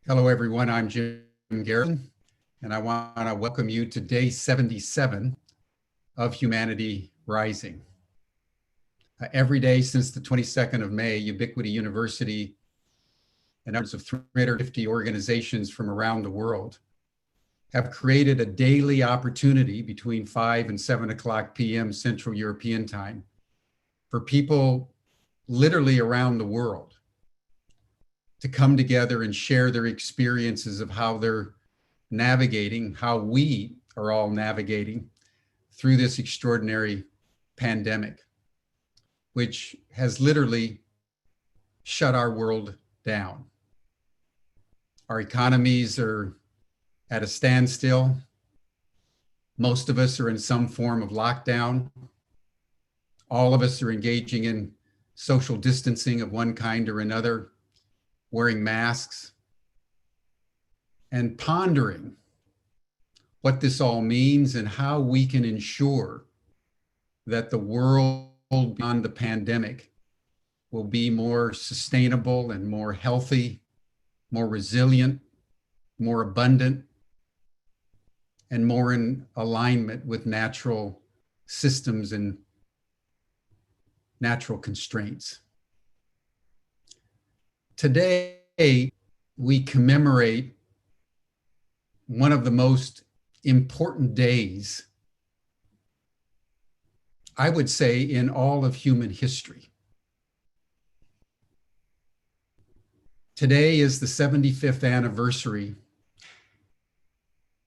Hello, everyone. I'm Jim Garrison, and I want to welcome you to day 77 of Humanity Rising. Every day since the 22nd of May, Ubiquity University and upwards of 350 organizations from around the world have created a daily opportunity between 5 and 7 o'clock p.m. Central European Time for people literally around the world to come together and share their experiences of how they're navigating, how we are all navigating through this extraordinary pandemic, which has literally shut our world down. Our economies are at a standstill. Most of us are in some form of lockdown. All of us are engaging in social distancing of one kind or another, wearing masks, and pondering what this all means and how we can ensure that the world beyond the pandemic will be more sustainable and more healthy, more resilient, more abundant, and more in alignment with natural systems and natural constraints. Today, we commemorate one of the most important days, I would say, in all of human history. Today is the 75th anniversary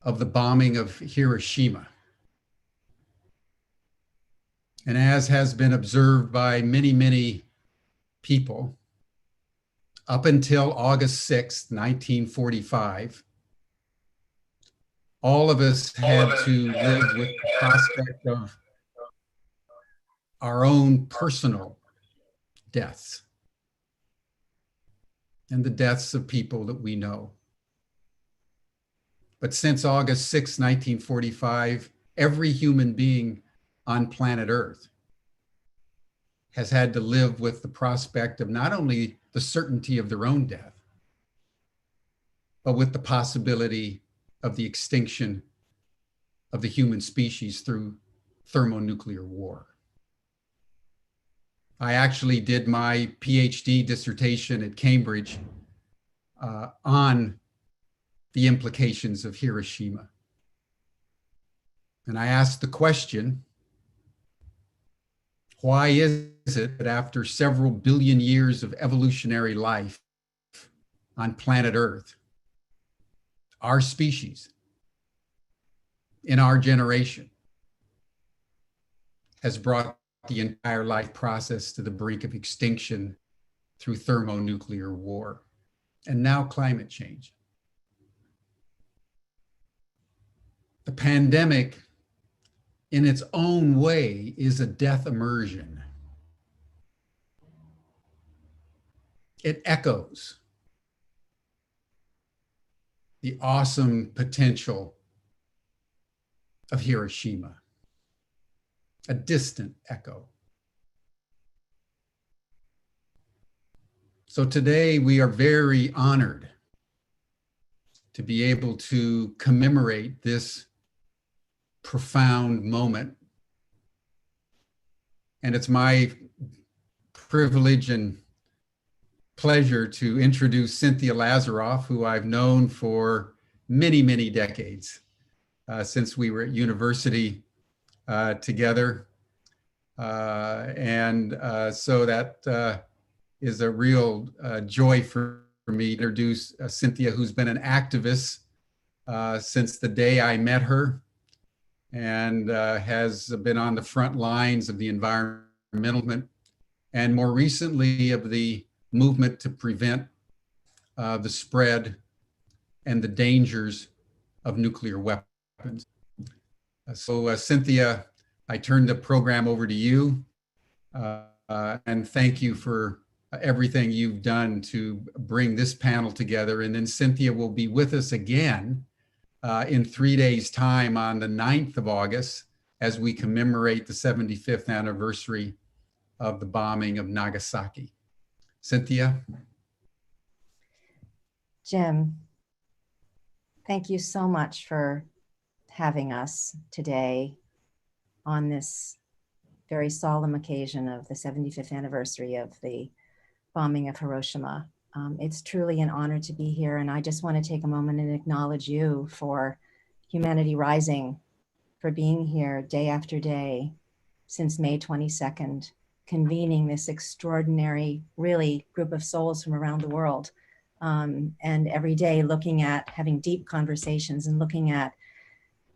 of the bombing of Hiroshima. And as has been observed by many, many people, up until August 6th, 1945, all of us had to live with the prospect of our own personal deaths and the deaths of people that we know. But since August 6, 1945, every human being on planet Earth has had to live with the prospect of not only the certainty of their own death, but with the possibility of the extinction of the human species through thermonuclear war. I actually did my PhD dissertation at Cambridge on the implications of Hiroshima. And I asked the question, why is it that after several billion years of evolutionary life on planet Earth, our species, in our generation, has brought the entire life process to the brink of extinction through thermonuclear war, and now climate change? The pandemic, in its own way, is a death immersion. It echoes the awesome potential of Hiroshima, a distant echo. So today we are very honored to be able to commemorate this profound moment. And it's my privilege and pleasure to introduce Cynthia Lazaroff, who I've known for many, many decades, since we were at university together. So that is a real joy for me to introduce Cynthia, who's been an activist since the day I met her, and has been on the front lines of the environmental movement, and more recently of the movement to prevent the spread and the dangers of nuclear weapons. So Cynthia, I turn the program over to you, and thank you for everything you've done to bring this panel together. And then Cynthia will be with us again in 3 days' time on the 9th of August as we commemorate the 75th anniversary of the bombing of Nagasaki. Cynthia? Jim, Thank you so much for having us today on this very solemn occasion of the 75th anniversary of the bombing of Hiroshima. It's truly an honor to be here, and I just want to take a moment and acknowledge you for Humanity Rising, for being here day after day since May 22nd, convening this extraordinary, really, group of souls from around the world. And every day looking at, having deep conversations and looking at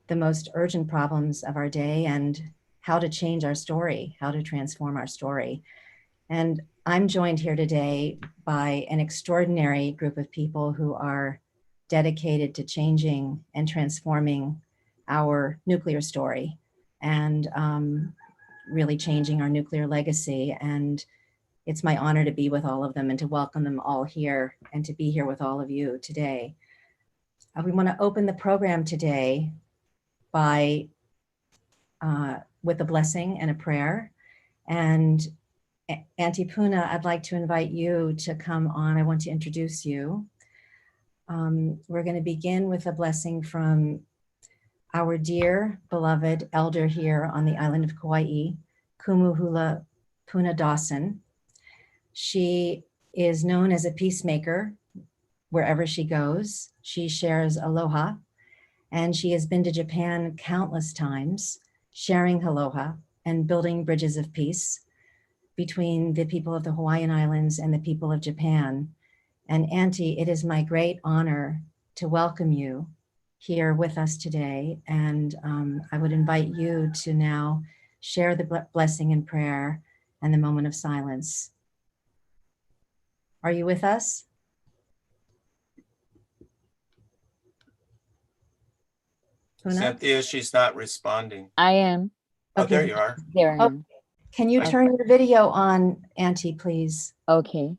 the most urgent problems of our day and how to change our story, how to transform our story. And I'm joined here today by an extraordinary group of people who are dedicated to changing and transforming our nuclear story and really changing our nuclear legacy. And it's my honor to be with all of them and to welcome them all here and to be here with all of you today. We want to open the program today by with a blessing and a prayer. And Auntie Puna, I'd like to invite you to come on. I want to introduce you. We're going to begin with a blessing from our dear beloved elder here on the island of Kauai, Kumuhula Puna Dawson. She is known as a peacemaker wherever she goes. She shares aloha, and she has been to Japan countless times, sharing aloha and building bridges of peace between the people of the Hawaiian Islands and the people of Japan. And Auntie, it is my great honor to welcome you here with us today. And I would invite you to now share the blessing and prayer and the moment of silence. Are you with us? Puna? Cynthia, she's not responding. I am. Oh, Okay. there you are. There I am. Can you turn your video on, Auntie, please? Okay.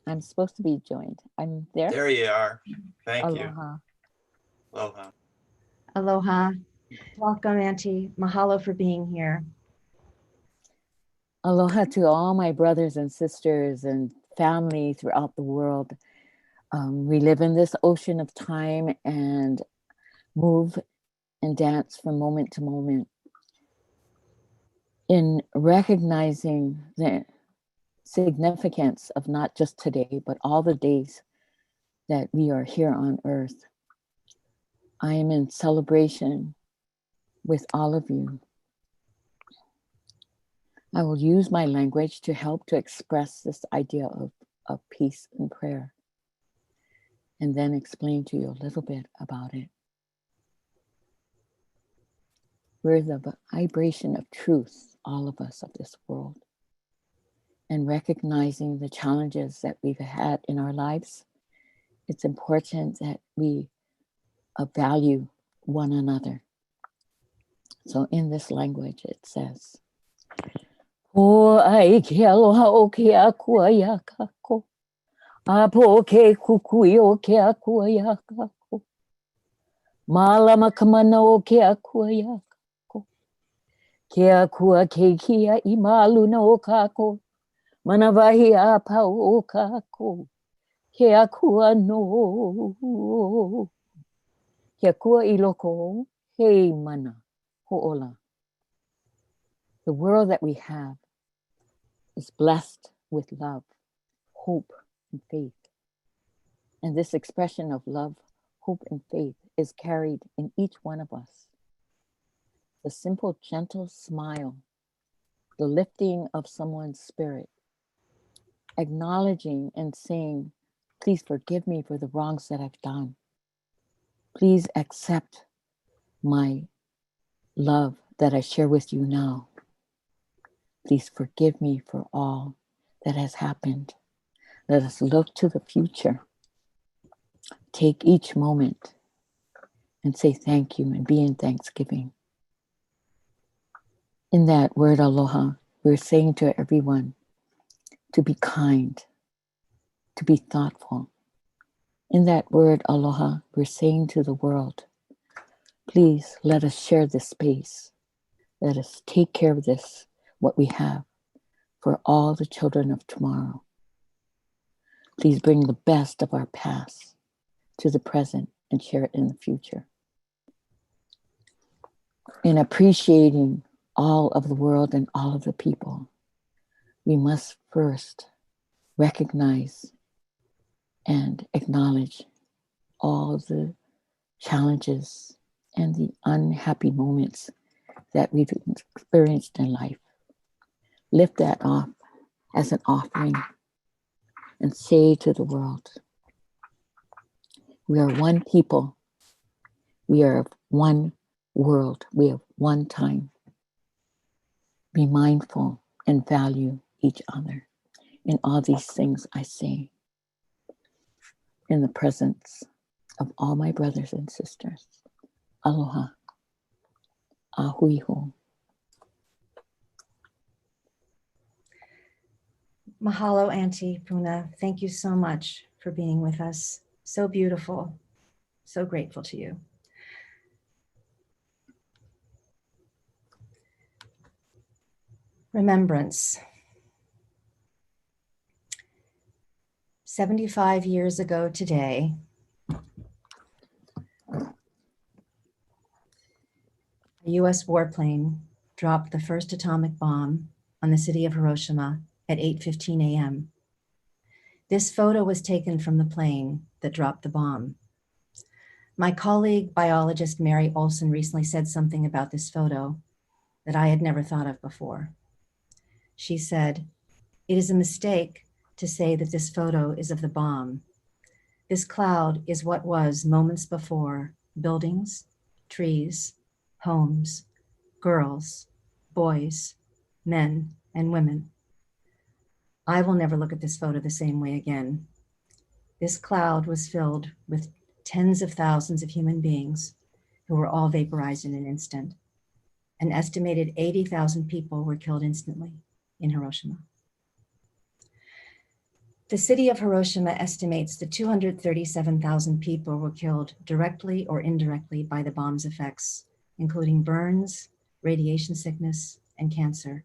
I'm supposed to be joined. I'm there. There you are. Thank you. Aloha. Aloha. Aloha. Welcome, Auntie. Mahalo for being here. Aloha to all my brothers and sisters and family throughout the world. We live in this ocean of time and move and dance from moment to moment in recognizing the significance of not just today, but all the days that we are here on earth. I am in celebration with all of you. I will use my language to help to express this idea of peace and prayer, and then explain to you a little bit about it. We're the vibration of truth, all of us of this world, and recognizing the challenges that we've had in our lives. It's important that we value one another. So in this language, it says, "O ai ke aloha o ke akua ia kako, a po ke kukui o ke akua ia kako, malama ka mana o ke akua ia kako, ke akua ke kia I maluna o kako, mana wahi a pau o kako, ke akua no, ke akua I loko hei mana ho'ola." The world that we have is blessed with love, hope, and faith. And this expression of love, hope, and faith is carried in each one of us. The simple, gentle smile, the lifting of someone's spirit, acknowledging and saying, "Please forgive me for the wrongs that I've done. Please accept my love that I share with you now. Please forgive me for all that has happened." Let us look to the future. Take each moment and say thank you and be in thanksgiving. In that word aloha, we're saying to everyone to be kind, to be thoughtful. In that word aloha, we're saying to the world, please let us share this space. Let us take care of this, what we have, for all the children of tomorrow. Please bring the best of our past to the present and share it in the future. In appreciating all of the world and all of the people, we must first recognize and acknowledge all the challenges and the unhappy moments that we've experienced in life. Lift that off as an offering and say to the world, we are one people, we are one world, we have one time. Be mindful and value each other. In all these things I say, in the presence of all my brothers and sisters. Aloha. Ahuiho. Mahalo, Auntie Puna. Thank you so much for being with us. So beautiful. So grateful to you. Remembrance. 75 years ago today, a US warplane dropped the first atomic bomb on the city of Hiroshima at 8:15 a.m. This photo was taken from the plane that dropped the bomb. My colleague, biologist Mary Olson, recently said something about this photo that I had never thought of before. She said, "It is a mistake to say that this photo is of the bomb. This cloud is what was moments before buildings, trees, homes, girls, boys, men, and women. I will never look at this photo the same way again. This cloud was filled with tens of thousands of human beings who were all vaporized in an instant. An estimated 80,000 people were killed instantly in Hiroshima. The city of Hiroshima estimates that 237,000 people were killed directly or indirectly by the bomb's effects, including burns, radiation sickness, and cancer.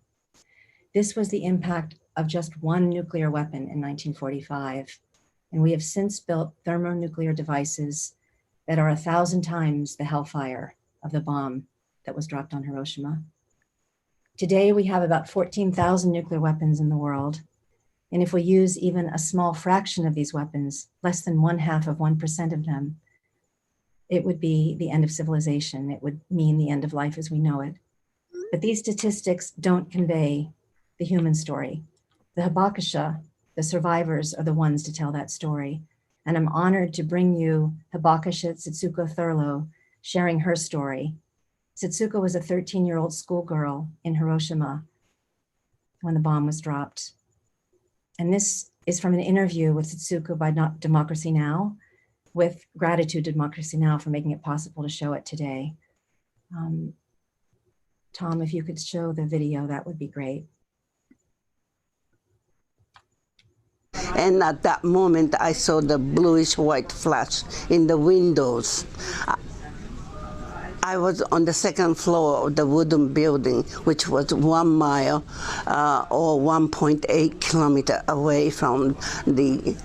This was the impact of just one nuclear weapon in 1945, and we have since built thermonuclear devices that are 1,000 times the hellfire of the bomb that was dropped on Hiroshima. Today, we have about 14,000 nuclear weapons in the world. And if we use even a small fraction of these weapons, less than 0.5% of them, it would be the end of civilization. It would mean the end of life as we know it. But these statistics don't convey the human story. The Hibakusha, the survivors, are the ones to tell that story. And I'm honored to bring you Hibakusha Satsuko Thurlow sharing her story. Satsuko was a 13-year-old schoolgirl in Hiroshima when the bomb was dropped. And this is from an interview with Satsuko by Democracy Now!, with gratitude to Democracy Now! For making it possible to show it today. Tom, if you could show the video, that would be great. And at that moment, I saw the bluish white flash in the windows. I was on the second floor of the wooden building, which was 1 mile or 1.8 kilometers away from the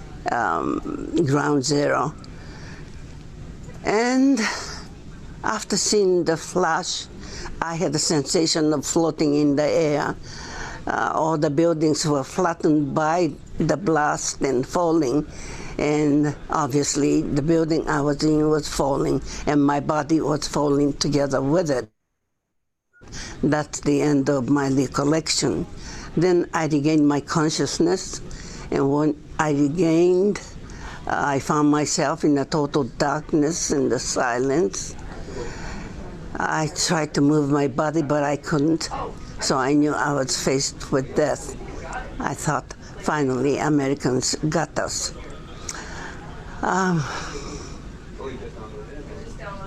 ground zero. And after seeing the flash, I had a sensation of floating in the air. All the buildings were flattened by the blast and falling. And obviously the building I was in was falling and my body was falling together with it. That's the end of my recollection. Then I regained my consciousness, and when I regained, I found myself in a total darkness and the silence. I tried to move my body, but I couldn't, so I knew I was faced with death. I thought, finally, Americans got us.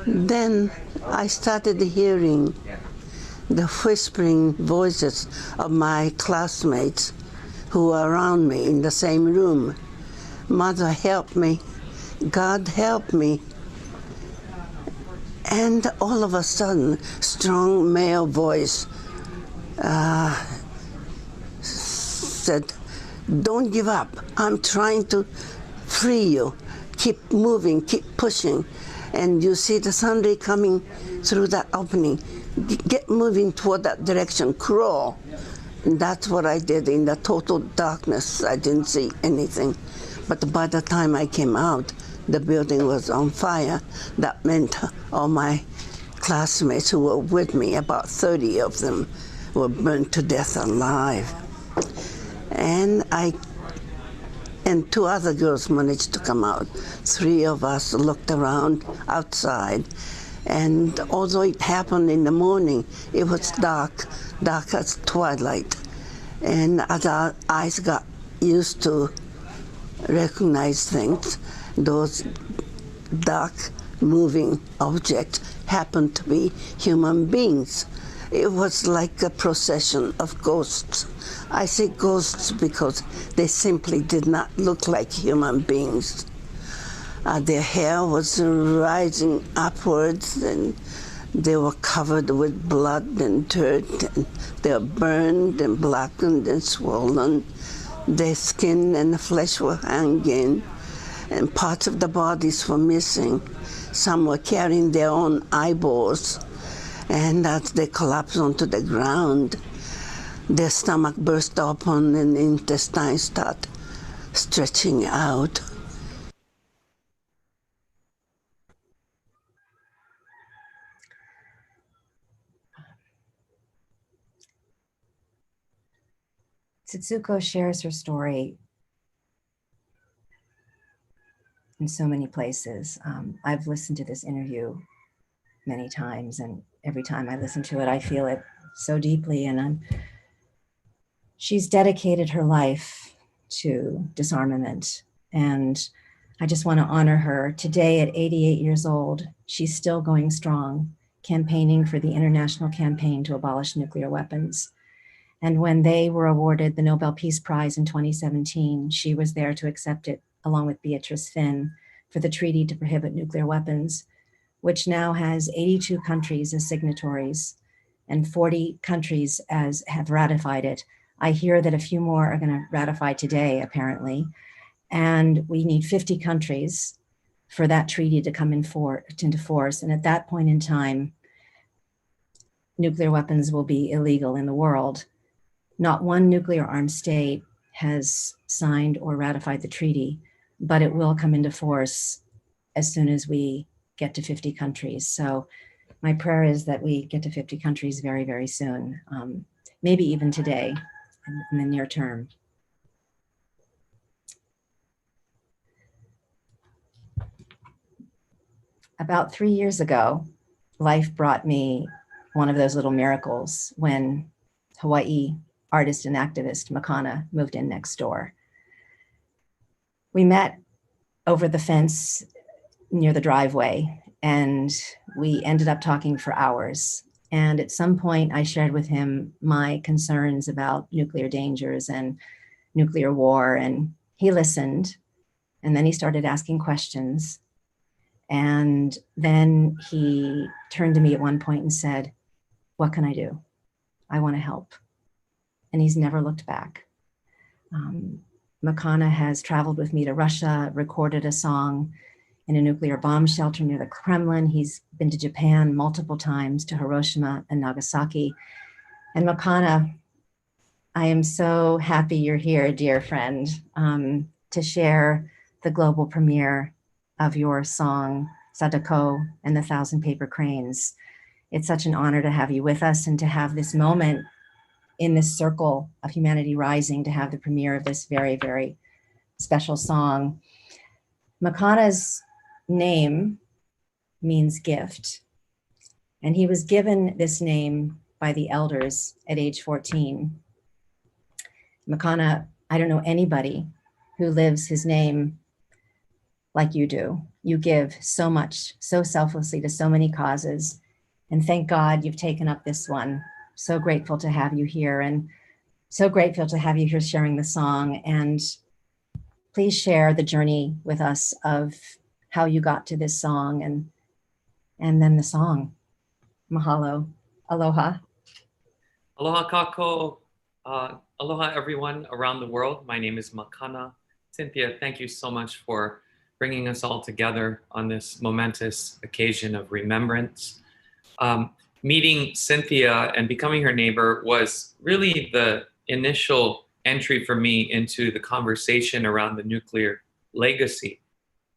Then I started hearing the whispering voices of my classmates who were around me in the same room. Mother, help me. God, help me. And all of a sudden, strong male voice said, "Don't give up. I'm trying to free you. keep moving, keep pushing. And you see the sun ray coming through that opening. Get moving toward that direction, crawl. And that's what I did in the total darkness. I didn't see anything. But by the time I came out, the building was on fire. That meant all my classmates who were with me, about 30 of them, were burned to death alive. And two other girls managed to come out. 3 of us looked around outside. And although it happened in the morning, it was dark as twilight. And as our eyes got used to recognize things, those dark moving objects happened to be human beings. It was like a procession of ghosts. I say ghosts because they simply did not look like human beings. Their hair was rising upwards, and they were covered with blood and dirt, and they were burned and blackened and swollen. Their skin and flesh were hanging, and parts of the bodies were missing. Some were carrying their own eyeballs, and as they collapsed onto the ground, their stomach burst open and intestines start stretching out. Tsuko shares her story in so many places. I've listened to this interview many times, and every time I listen to it, I feel it so deeply. And she's dedicated her life to disarmament. And I just want to honor her. Today, at 88 years old, she's still going strong, campaigning for the international campaign to abolish nuclear weapons. And when they were awarded the Nobel Peace Prize in 2017, she was there to accept it along with Beatrice Finn for the treaty to prohibit nuclear weapons, which now has 82 countries as signatories and 40 countries as have ratified it. I hear that a few more are going to ratify today, apparently. And we need 50 countries for that treaty to come into force. And at that point in time, nuclear weapons will be illegal in the world. Not one nuclear armed state has signed or ratified the treaty, but it will come into force as soon as we get to 50 countries. So my prayer is that we get to 50 countries very, very soon, maybe even today in the near term. About 3 years ago, life brought me one of those little miracles when Hawaii artist and activist Makana moved in next door. We met over the fence near the driveway, and we ended up talking for hours. And at some point, I shared with him my concerns about nuclear dangers and nuclear war, and he listened, and then he started asking questions. And then he turned to me at one point and said, "What can I do? I want to help." And he's never looked back. Makana has traveled with me to Russia, recorded a song in a nuclear bomb shelter near the Kremlin. He's been to Japan multiple times, to Hiroshima and Nagasaki. And Makana, I am so happy you're here, dear friend, to share the global premiere of your song, Sadako and the Thousand Paper Cranes. It's such an honor to have you with us and to have this moment in this circle of humanity rising, to have the premiere of this very, very special song. Makana's name means gift, and he was given this name by the elders at age 14. Makana, I don't know anybody who lives his name like you do. You give so much, so selflessly to so many causes, and thank God you've taken up this one. So grateful to have you here, and so grateful to have you here sharing the song. And please share the journey with us of how you got to this song and then the song. Mahalo. Aloha. Aloha kako. Aloha everyone around the world. My name is Makana. Cynthia, thank you so much for bringing us all together on this momentous occasion of remembrance. Meeting Cynthia and becoming her neighbor was really the initial entry for me into the conversation around the nuclear legacy.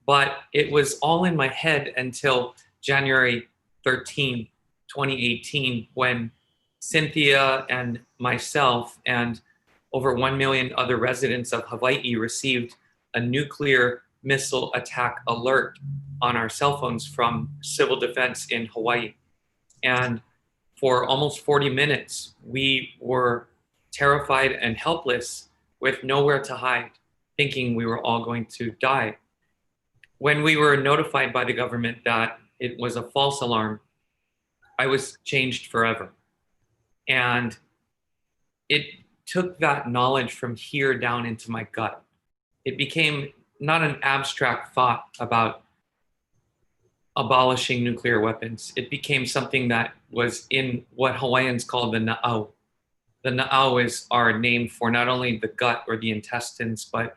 But it was all in my head until January 13, 2018, when Cynthia and myself and over 1 million other residents of Hawaii received a nuclear missile attack alert on our cell phones from Civil Defense in Hawaii. And for almost 40 minutes, we were terrified and helpless with nowhere to hide, thinking we were all going to die. When we were notified by the government that it was a false alarm, I was changed forever. And it took that knowledge from here down into my gut. It became not an abstract thought about abolishing nuclear weapons. It became something that was in what Hawaiians call the na'au. The na'au is our name for not only the gut or the intestines, but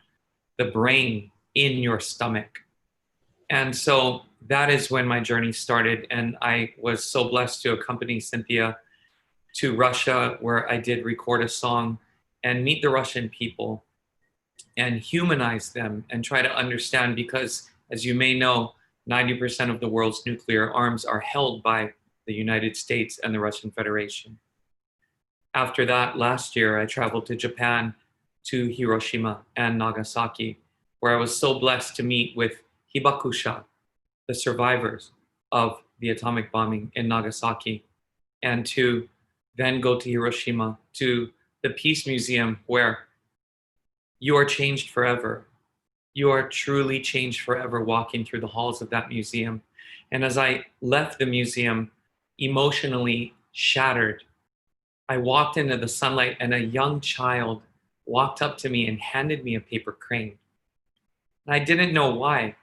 the brain in your stomach. And so that is when my journey started. And I was so blessed to accompany Cynthia to Russia, where I did record a song and meet the Russian people and humanize them and try to understand, because as you may know, 90% of the world's nuclear arms are held by the United States and the Russian Federation. After that, last year, I traveled to Japan, to Hiroshima and Nagasaki, where I was so blessed to meet with Hibakusha, the survivors of the atomic bombing in Nagasaki, and to then go to Hiroshima, to the Peace Museum, where you are changed forever. You are truly changed forever walking through the halls of that museum. And as I left the museum, emotionally shattered, I walked into the sunlight and a young child walked up to me and handed me a paper crane. And I didn't know why.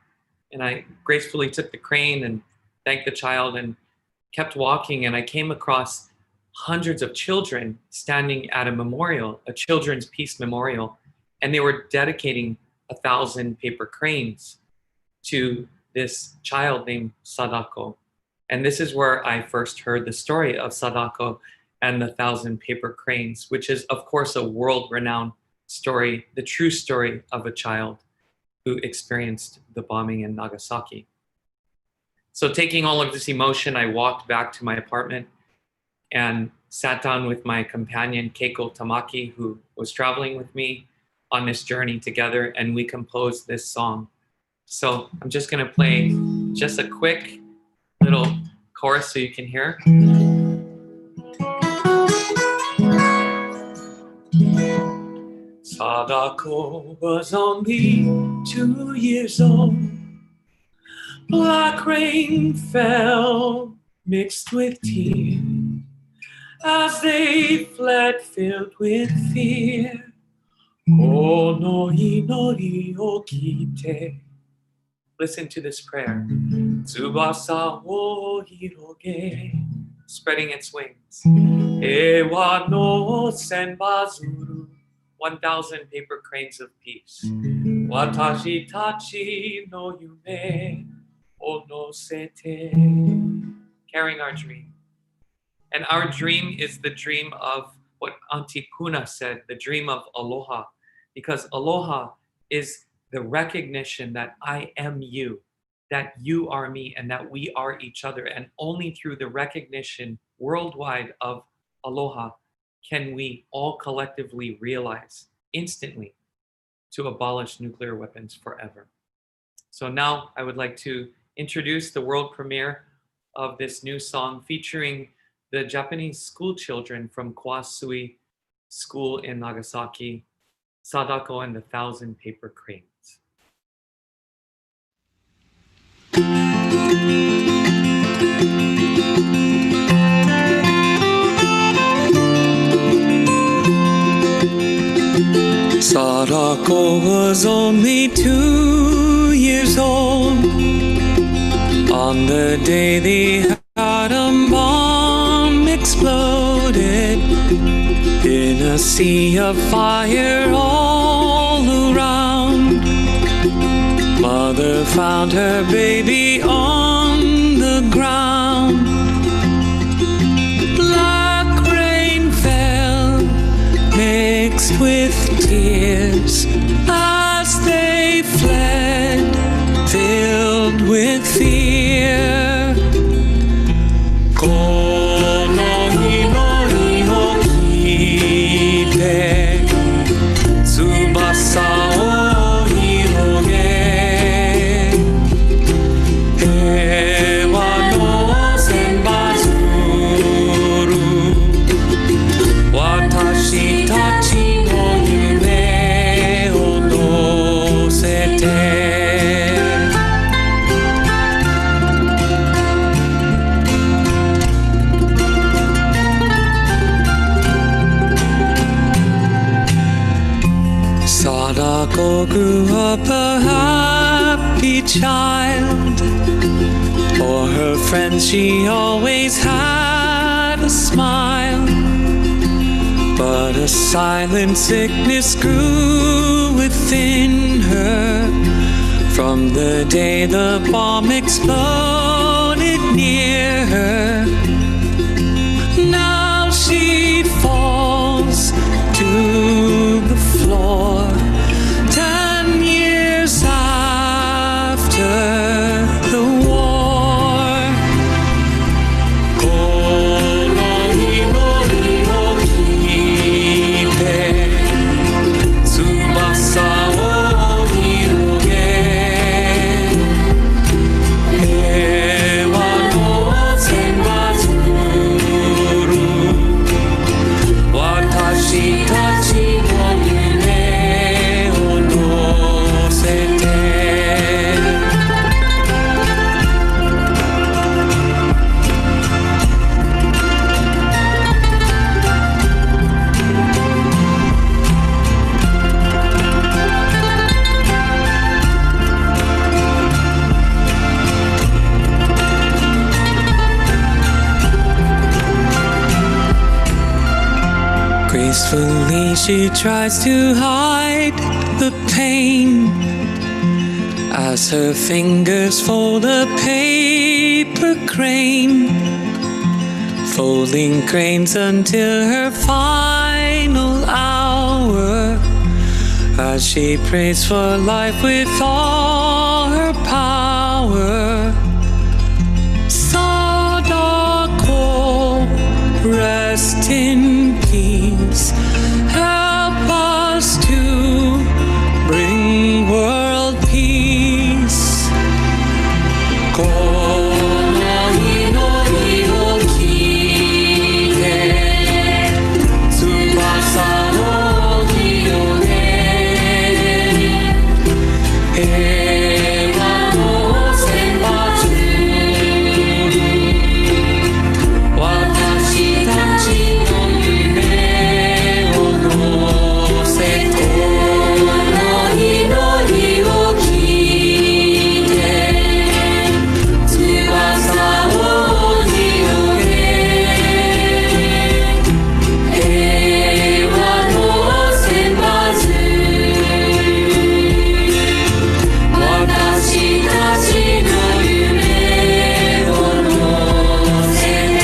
And I gracefully took the crane and thanked the child and kept walking. And I came across hundreds of children standing at a memorial, a children's peace memorial. And they were dedicating 1,000 paper cranes to this child named Sadako. And this is where I first heard the story of Sadako and the 1,000 paper cranes, which is, of course, a world-renowned story, the true story of a child who experienced the bombing in Nagasaki. So taking all of this emotion, I walked back to my apartment and sat down with my companion, Keiko Tamaki, who was traveling with me on this journey together, and we composed this song. So I'm just gonna play just a quick little chorus so you can hear. Sadako was only 2 years old. Black rain fell mixed with tears as they fled filled with fear. Ko no inori o kite. Listen to this prayer. Tsubasa wo hiroge, spreading its wings. Ewa no senbazuru, 1,000 paper cranes of peace. Watashi tachi no yume onosete, carrying our dream. And our dream is the dream of what Auntie Puna said, the dream of aloha, because aloha is the recognition that I am you, that you are me, and that we are each other. And only through the recognition worldwide of aloha can we all collectively realize instantly to abolish nuclear weapons forever. So now I would like to introduce the world premiere of this new song featuring the Japanese school children from Kwasui School in Nagasaki, Sadako and the 1,000 Paper Cranes. Sadako was only 2 years old on the day the atom bomb exploded in a sea of fire all around. Mother found her baby on the ground. Black rain fell, mixed with tears, as they fled, filled with fear. この日の日を聞いて翼を広げ平和の千羽鶴私たちの夢を乗せて Sadako grew up a happy child. For her friends she always had a smile. But a silent sickness grew within her from the day the bomb exploded near her. Now she falls to the floor 10 years after the war. この日の日を聞いて翼を広げ平和の千羽鶴私たちの夢を乗せて Gracefully she tries to hide the pain as her fingers fold a paper crane, folding grains until her final hour as she prays for life with all her power. Sadako, rest in peace. Help us to bring world peace. この日の日を聞いて翼を広げ平和の千羽鶴私たちの夢を乗せてこの日の日を聞いて翼を広げ平和の千羽鶴私たちの夢を乗せて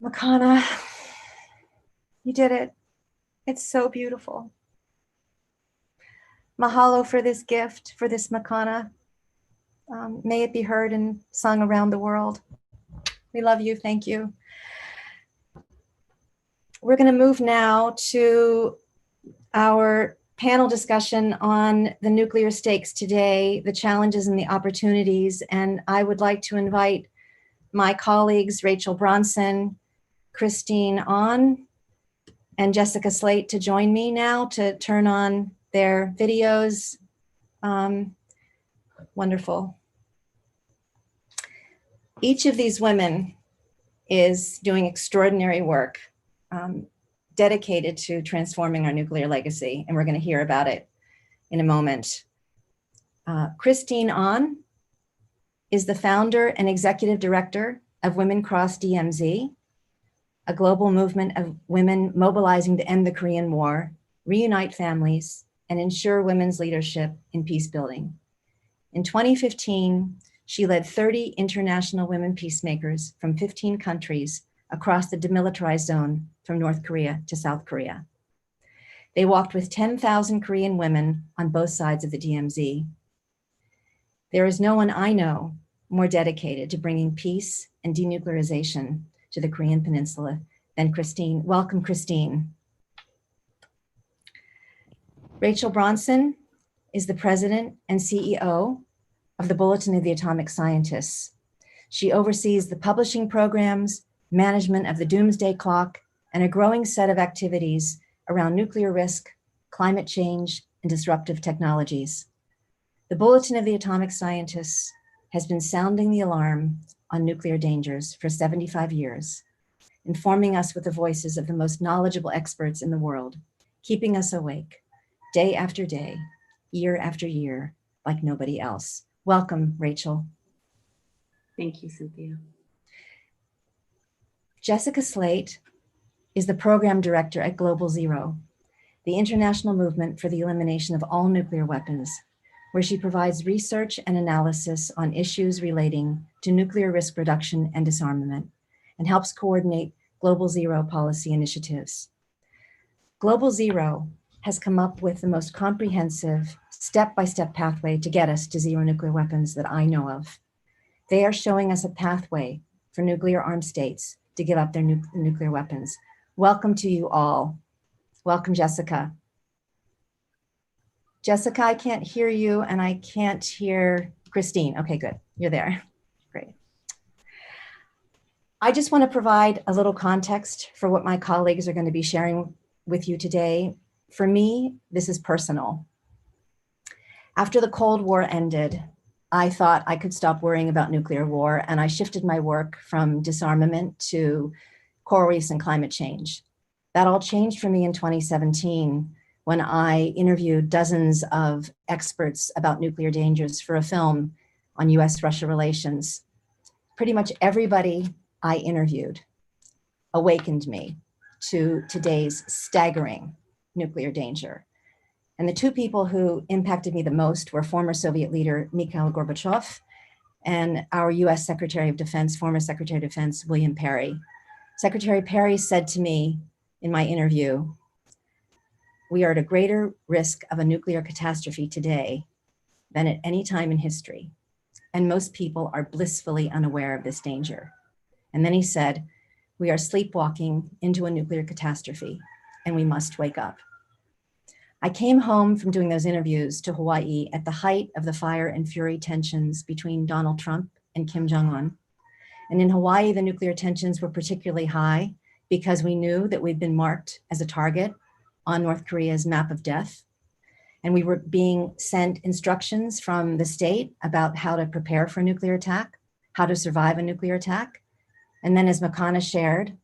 Makana, you did it. It's so beautiful. Mahalo for this gift, for this Makana. May it be heard and sung around the world. We love you. Thank you. We're going to move now to our panel discussion on the nuclear stakes today, the challenges and the opportunities. And I would like to invite my colleagues, Rachel Bronson, Christine on and Jessica Slate to join me now to turn on their videos. Wonderful. Each of these women is doing extraordinary work dedicated to transforming our nuclear legacy, and we're going to hear about it in a moment. Christine On is the founder and executive director of Women Cross DMZ, a global movement of women mobilizing to end the Korean War, reunite families, and ensure women's leadership in peace building. In 2015, she led 30 international women peacemakers from 15 countries across the demilitarized zone from North Korea to South Korea. They walked with 10,000 Korean women on both sides of the DMZ. There is no one I know more dedicated to bringing peace and denuclearization to the Korean Peninsula than Christine. Welcome, Christine. Rachel Bronson is the president and CEO of the Bulletin of the Atomic Scientists. She oversees the publishing programs, management of the doomsday clock, and a growing set of activities around nuclear risk, climate change, and disruptive technologies. The Bulletin of the Atomic Scientists has been sounding the alarm on nuclear dangers for 75 years, informing us with the voices of the most knowledgeable experts in the world, keeping us awake day after day, year after year, like nobody else. Welcome, Rachel. Thank you, Cynthia. Jessica Slate is the program director at Global Zero, the international movement for the elimination of all nuclear weapons, where she provides research and analysis on issues relating to nuclear risk reduction and disarmament, and helps coordinate Global Zero policy initiatives. Global Zero has come up with the most comprehensive step-by-step pathway to get us to zero nuclear weapons that I know of. They are showing us a pathway for nuclear armed states to give up their nuclear weapons. Welcome to you all. Welcome, Jessica. Jessica, I can't hear you and I can't hear Christine. Okay, good, you're there, great. I just want to provide a little context for what my colleagues are going to be sharing with you today. For me, this is personal. After the Cold War ended, I thought I could stop worrying about nuclear war, and I shifted my work from disarmament to coral reefs and climate change. That all changed for me in 2017 when I interviewed dozens of experts about nuclear dangers for a film on US-Russia relations. Pretty much everybody I interviewed awakened me to today's staggering nuclear danger. And the two people who impacted me the most were former Soviet leader Mikhail Gorbachev and our US Secretary of Defense, former Secretary of Defense, William Perry. Secretary Perry said to me in my interview, "We are at a greater risk of a nuclear catastrophe today than at any time in history. And most people are blissfully unaware of this danger." And then he said, "We are sleepwalking into a nuclear catastrophe and we must wake up." I came home from doing those interviews to Hawaii at the height of the fire and fury tensions between Donald Trump and Kim Jong-un. And in Hawaii, the nuclear tensions were particularly high because we knew that we'd been marked as a target on North Korea's map of death. And we were being sent instructions from the state about how to prepare for a nuclear attack, how to survive a nuclear attack. And then as Makana shared,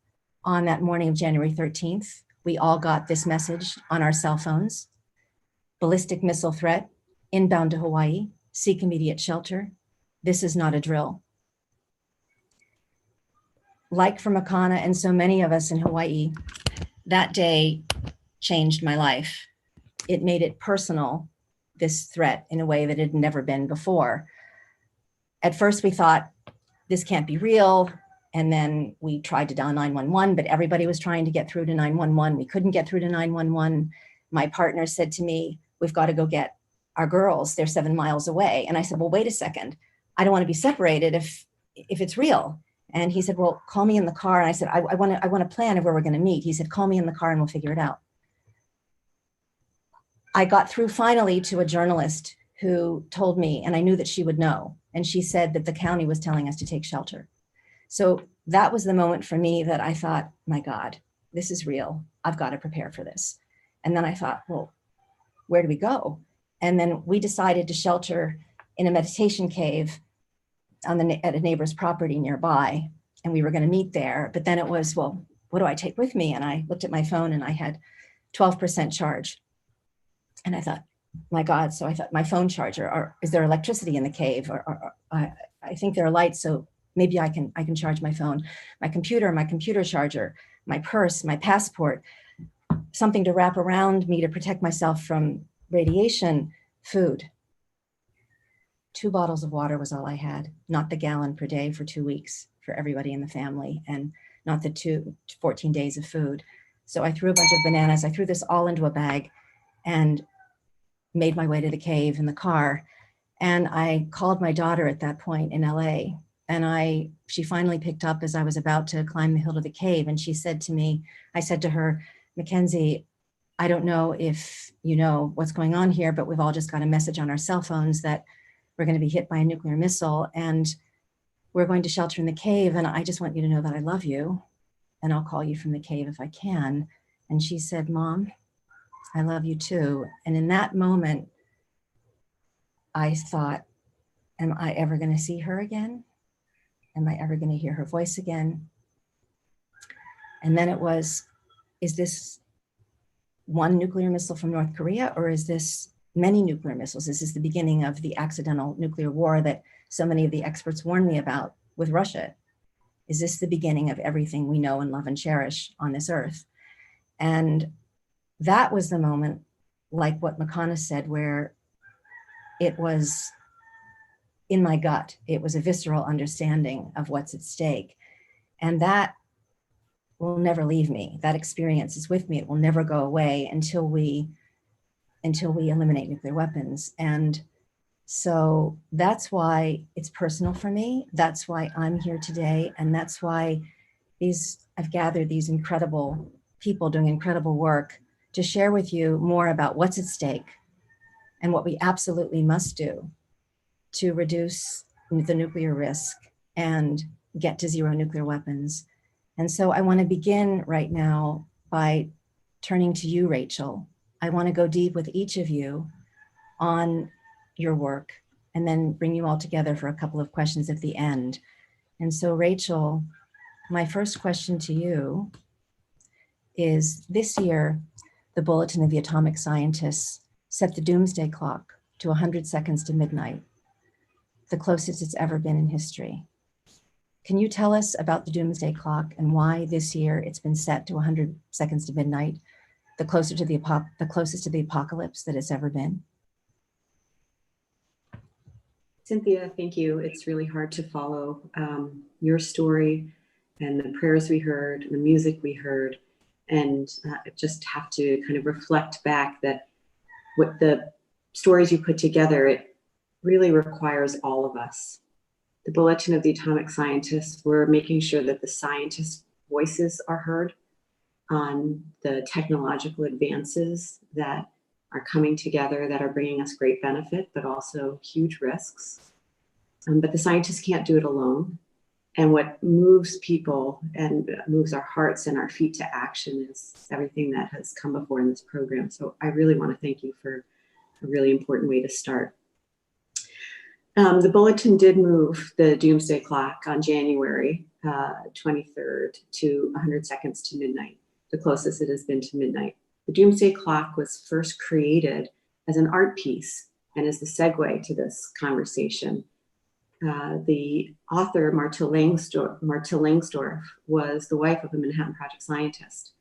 on that morning of January 13th, we all got this message on our cell phones: ballistic missile threat, inbound to Hawaii, seek immediate shelter. This is not a drill. Like for Makana and so many of us in Hawaii, that day changed my life. It made it personal, this threat, in a way that it had never been before. At first we thought, this can't be real. And then we tried to dial 911, but everybody was trying to get through to 911. We couldn't get through to 911. My partner said to me, "We've got to go get our girls. They're 7 miles away." And I said, "Well, wait a second. I don't want to be separated if it's real." And he said, "Well, call me in the car." And I said, I want a plan of where we're going to meet. He said, "Call me in the car and we'll figure it out." I got through finally to a journalist who told me, and I knew that she would know. And she said that the county was telling us to take shelter. So that was the moment for me that I thought, my God, this is real. I've got to prepare for this. And then I thought, well, where do we go? And then we decided to shelter in a meditation cave at a neighbor's property nearby. And we were going to meet there. But then it was, well, what do I take with me? And I looked at my phone and I had 12% charge. And I thought, my God. So I thought, my phone charger, or is there electricity in the cave? Or I think there are lights. So maybe I can charge my phone, my computer charger, my purse, my passport, something to wrap around me to protect myself from radiation, food. 2 bottles of water was all I had, not the gallon per day for 2 weeks for everybody in the family, and not the 14 days of food. So I threw a bunch of bananas. I threw this all into a bag and made my way to the cave in the car. And I called my daughter at that point in LA. And she finally picked up as I was about to climb the hill to the cave. And she said to me, I said to her, Mackenzie, I don't know if you know what's going on here, but we've all just got a message on our cell phones that we're going to be hit by a nuclear missile and we're going to shelter in the cave. And I just want you to know that I love you. And I'll call you from the cave if I can. And she said, Mom, I love you too. And in that moment, I thought, am I ever going to see her again? Am I ever going to hear her voice again? And then it was, is this one nuclear missile from North Korea, or is this many nuclear missiles? This is the beginning of the accidental nuclear war that so many of the experts warned me about with Russia. Is this the beginning of everything we know and love and cherish on this earth? And that was the moment, like what Makana said, where it was in my gut. It was a visceral understanding of what's at stake. And that will never leave me. That experience is with me. It will never go away until we eliminate nuclear weapons. And so that's why it's personal for me. That's why I'm here today. And that's why I've gathered these incredible people doing incredible work to share with you more about what's at stake and what we absolutely must do to reduce the nuclear risk and get to zero nuclear weapons. And so I want to begin right now by turning to you, Rachel. I want to go deep with each of you on your work and then bring you all together for a couple of questions at the end. And so, Rachel, my first question to you is, this year, the Bulletin of the Atomic Scientists set the doomsday clock to 100 seconds to midnight, the closest it's ever been in history. Can you tell us about the doomsday clock and why this year it's been set to 100 seconds to midnight, the closest to the apocalypse that it's ever been? Cynthia, thank you. It's really hard to follow your story and the prayers we heard, the music we heard, and just have to kind of reflect back that what the stories you put together, it really requires all of us. The Bulletin of the Atomic Scientists, we're making sure that the scientists' voices are heard on the technological advances that are coming together that are bringing us great benefit, but also huge risks. But the scientists can't do it alone. And what moves people and moves our hearts and our feet to action is everything that has come before in this program. So I really want to thank you for a really important way to start. The Bulletin did move the doomsday clock on January 23rd to 100 seconds to midnight, the closest it has been to midnight. The doomsday clock was first created as an art piece and as the segue to this conversation. The author, Marta Langsdorff, was the wife of a Manhattan Project scientist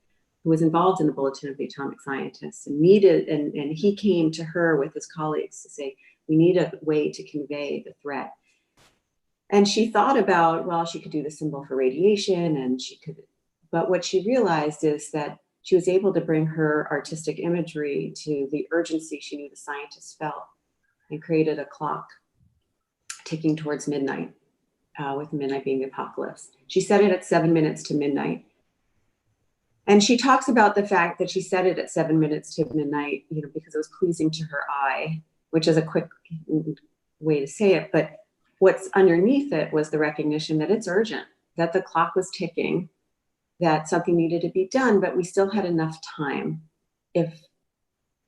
who was involved in the Bulletin of the Atomic Scientists and he came to her with his colleagues to say, we need a way to convey the threat. And she thought about, well, she could do the symbol for radiation and but what she realized is that she was able to bring her artistic imagery to the urgency she knew the scientists felt and created a clock ticking towards midnight, with midnight being the apocalypse. She set it at 7 minutes to midnight. And she talks about the fact that she set it at 7 minutes to midnight, because it was pleasing to her eye, which is a quick way to say it. But what's underneath it was the recognition that it's urgent. that the clock was ticking, that something needed to be done, but we still had enough time if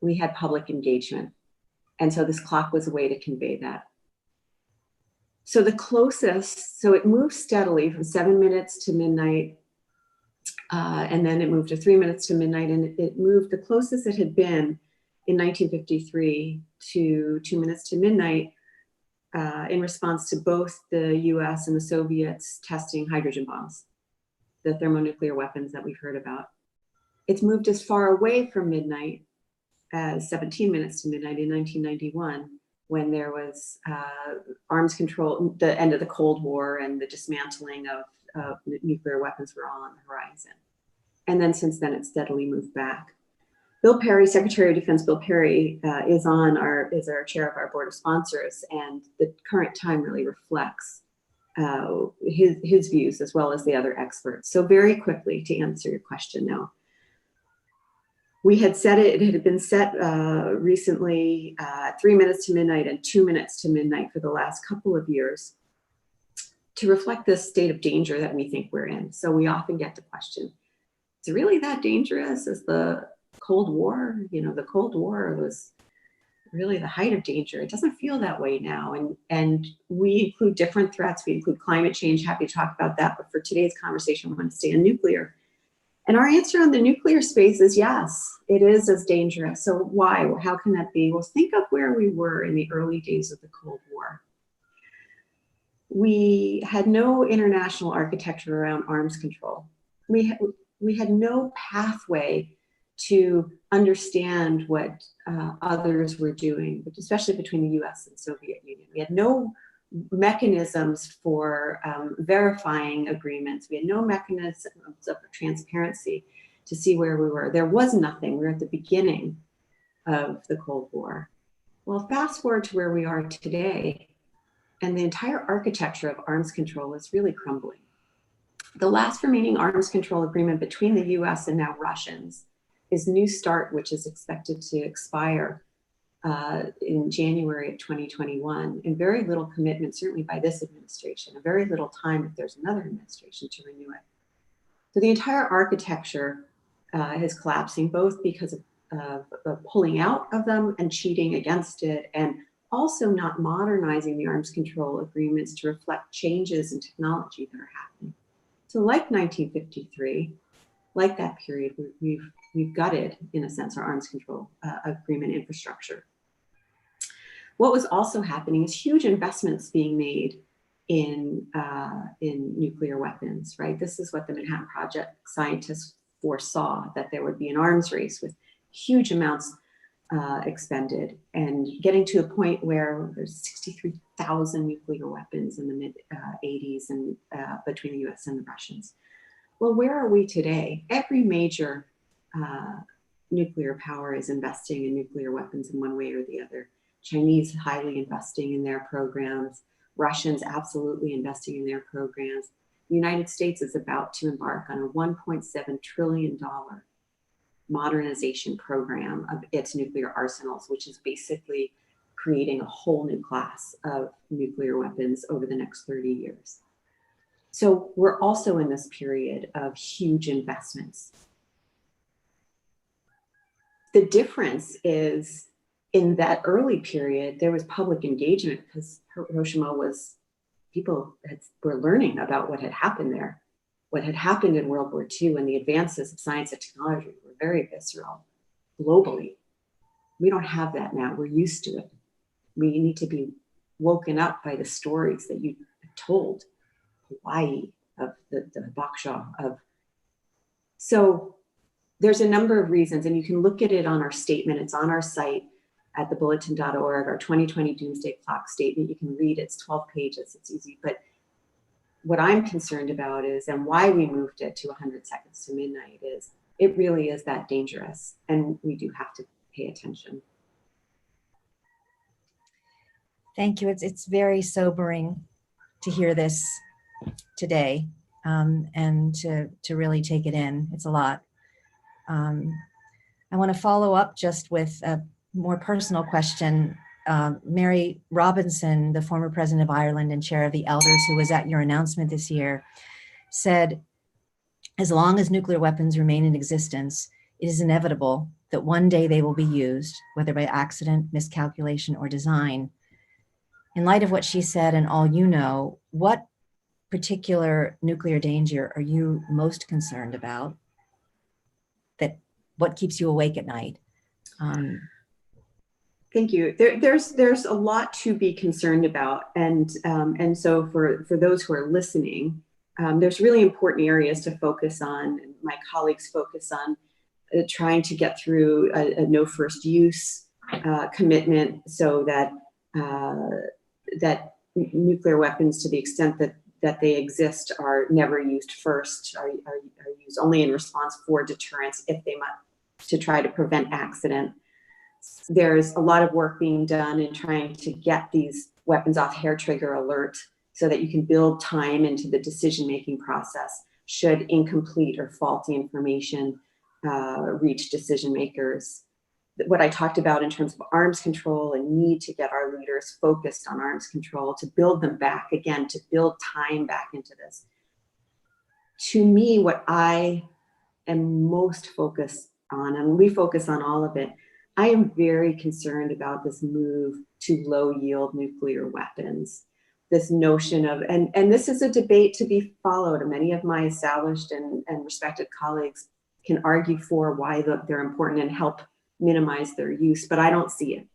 we had public engagement. And so this clock was a way to convey that. So the closest, so it moved steadily from 7 minutes to midnight, and then it moved to 3 minutes to midnight, and it moved the closest it had been in 1953 to 2 minutes to midnight in response to both the US and the Soviets testing hydrogen bombs, the thermonuclear weapons that we've heard about. It's moved as far away from midnight as 17 minutes to midnight in 1991, when there was arms control, the end of the Cold War and the dismantling of nuclear weapons were all on the horizon. And then since then, it's steadily moved back. Bill Perry, Secretary of Defense Bill Perry, is our chair of our board of sponsors, and the current time really reflects his views as well as the other experts. So very quickly, to answer your question now, we had set it had been set recently 3 minutes to midnight and 2 minutes to midnight for the last couple of years to reflect this state of danger that we think we're in. So we often get the question, is it really that dangerous? Is the Cold War, the Cold War was really the height of danger. It doesn't feel that way now. And we include different threats. We include climate change, happy to talk about that. But for today's conversation, we want to stay on nuclear. And our answer on the nuclear space is yes, it is as dangerous. So why? Well, how can that be? Well, think of where we were in the early days of the Cold War. We had no international architecture around arms control. We had no pathway to understand what others were doing, especially between the US and Soviet Union. We had no mechanisms for verifying agreements. We had no mechanisms of transparency to see where we were. There was nothing. We were at the beginning of the Cold War. Well, fast forward to where we are today, and the entire architecture of arms control is really crumbling. The last remaining arms control agreement between the US and now Russians is New START, which is expected to expire in January of 2021, and very little commitment, certainly by this administration, and very little time if there's another administration to renew it. So the entire architecture is collapsing, both because of pulling out of them and cheating against it, and also not modernizing the arms control agreements to reflect changes in technology that are happening. So like 1953, like that period, we've gutted, in a sense, our arms control agreement infrastructure. What was also happening is huge investments being made in nuclear weapons, right? This is what the Manhattan Project scientists foresaw, that there would be an arms race with huge amounts expended, and getting to a point where there's 63,000 nuclear weapons in the mid-80s and between the US and the Russians. Well, where are we today? Every major nuclear power is investing in nuclear weapons in one way or the other. Chinese highly investing in their programs. Russians absolutely investing in their programs. The United States is about to embark on a $1.7 trillion modernization program of its nuclear arsenals, which is basically creating a whole new class of nuclear weapons over the next 30 years. So we're also in this period of huge investments. The difference is, in that early period, there was public engagement because Hiroshima was, people were learning about what had happened there. What had happened in World War II, and the advances of science and technology were very visceral globally. We don't have that now. We're used to it. We need to be woken up by the stories that you told. Hawaii, of the Hibakusha, so there's a number of reasons, and you can look at it on our statement. It's on our site at thebulletin.org, our 2020 Doomsday Clock statement. You can read it. It's 12 pages. It's easy. But what I'm concerned about is, and why we moved it to 100 seconds to midnight, is it really is that dangerous, and we do have to pay attention. Thank you. It's very sobering to hear this today, and to really take it in. It's a lot. I want to follow up just with a more personal question. Mary Robinson, the former president of Ireland and chair of the elders, who was at your announcement this year, said, as long as nuclear weapons remain in existence, it is inevitable that one day they will be used, whether by accident, miscalculation, or design. In light of what she said and all you know, what particular nuclear danger are you most concerned about? What keeps you awake at night? Thank you. There's a lot to be concerned about, and so for those who are listening, there's really important areas to focus on. My colleagues focus on trying to get through a no first use commitment, so that that nuclear weapons, to the extent that they exist, are never used first, are used only in response for deterrence, if they must, to try to prevent accident. There's a lot of work being done in trying to get these weapons off hair trigger alert, so that you can build time into the decision-making process should incomplete or faulty information reach decision makers. What I talked about in terms of arms control and need to get our leaders focused on arms control, to build them back again, to build time back into this. To me, what I am most focused on, and we focus on all of it, I am very concerned about this move to low yield nuclear weapons. This notion of, and this is a debate to be followed. Many of my established and respected colleagues can argue for why they're important and help minimize their use, but I don't see it.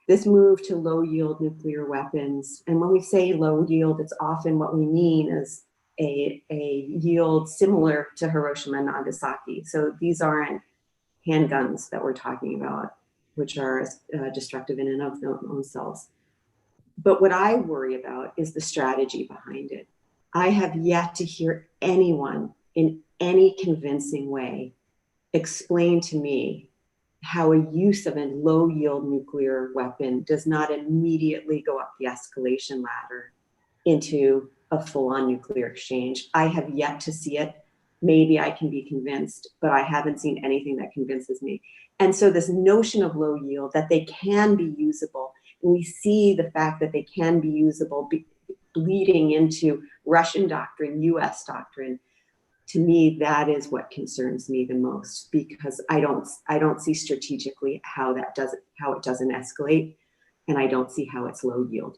This move to low yield nuclear weapons, and when we say low yield, it's often what we mean is a yield similar to Hiroshima and Nagasaki. So these aren't handguns that we're talking about, which are destructive in and of themselves. But what I worry about is the strategy behind it. I have yet to hear anyone in any convincing way explain to me how a use of a low yield nuclear weapon does not immediately go up the escalation ladder into a full-on nuclear exchange. I have yet to see it. Maybe I can be convinced, but I haven't seen anything that convinces me. And so this notion of low yield, that they can be usable, and we see the fact that they can be usable bleeding into Russian doctrine, US doctrine. To me, that is what concerns me the most, because I don't see strategically how it doesn't escalate, and I don't see how it's low yield.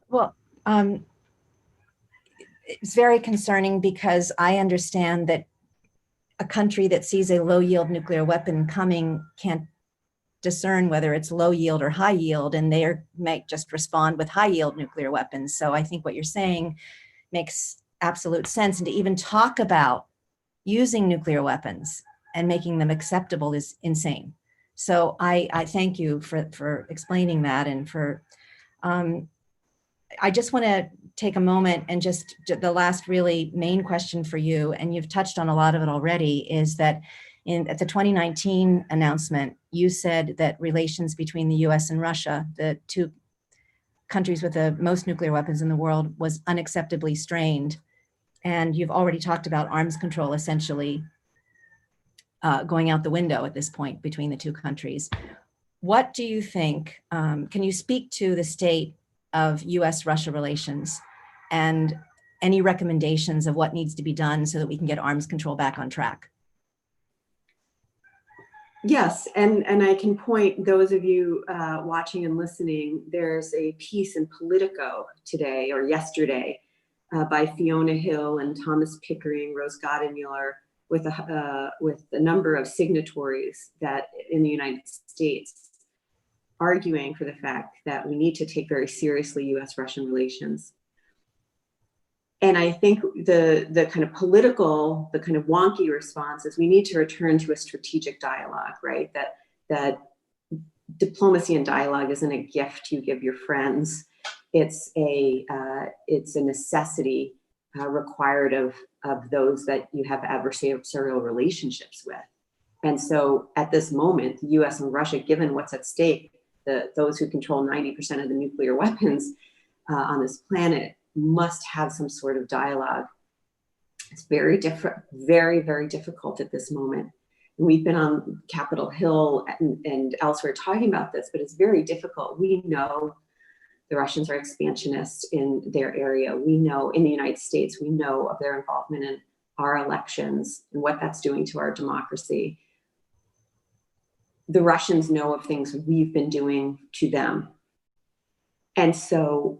Well, it's very concerning, because I understand that a country that sees a low yield nuclear weapon coming can't discern whether it's low yield or high yield, and they might just respond with high yield nuclear weapons. So I think what you're saying makes absolute sense. And to even talk about using nuclear weapons and making them acceptable is insane. So I thank you for explaining that. And for, I just want to take a moment and just the last really main question for you, and you've touched on a lot of it already, is that at the 2019 announcement, you said that relations between the US and Russia, the two countries with the most nuclear weapons in the world, was unacceptably strained. And you've already talked about arms control essentially going out the window at this point between the two countries. What do you think, can you speak to the state of US-Russia relations and any recommendations of what needs to be done so that we can get arms control back on track? Yes, and I can point those of you watching and listening, there's a piece in Politico today or yesterday by Fiona Hill and Thomas Pickering, Rose Gottemuller, with a number of signatories that in the United States, arguing for the fact that we need to take very seriously US-Russian relations. And I think the kind of political, the kind of wonky response is we need to return to a strategic dialogue, right? That diplomacy and dialogue isn't a gift you give your friends. It's a necessity required of those that you have adversarial relationships with. And so at this moment, the US and Russia, given what's at stake, those who control 90% of the nuclear weapons on this planet, must have some sort of dialogue. It's very different, very, very difficult at this moment. And we've been on Capitol Hill and elsewhere talking about this, but it's very difficult. We know the Russians are expansionists in their area. We know in the United States, we know of their involvement in our elections and what that's doing to our democracy. The Russians know of things we've been doing to them. And so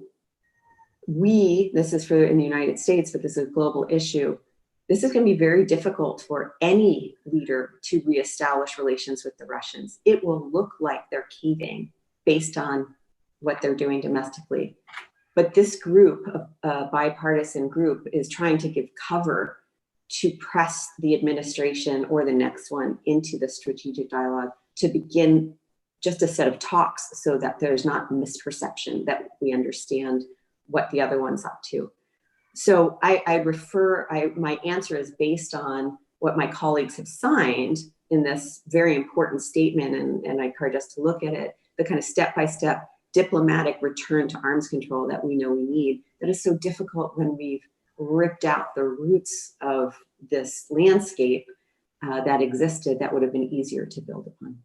this is for in the United States, but this is a global issue. This is going to be very difficult for any leader to reestablish relations with the Russians. It will look like they're caving based on what they're doing domestically. But this group, a bipartisan group, is trying to give cover to press the administration or the next one into the strategic dialogue to begin just a set of talks so that there's not misperception, that we understand what the other one's up to. So my answer is based on what my colleagues have signed in this very important statement, and I encourage us to look at it, the kind of step-by-step diplomatic return to arms control that we know we need, that is so difficult when we've ripped out the roots of this landscape that existed that would have been easier to build upon.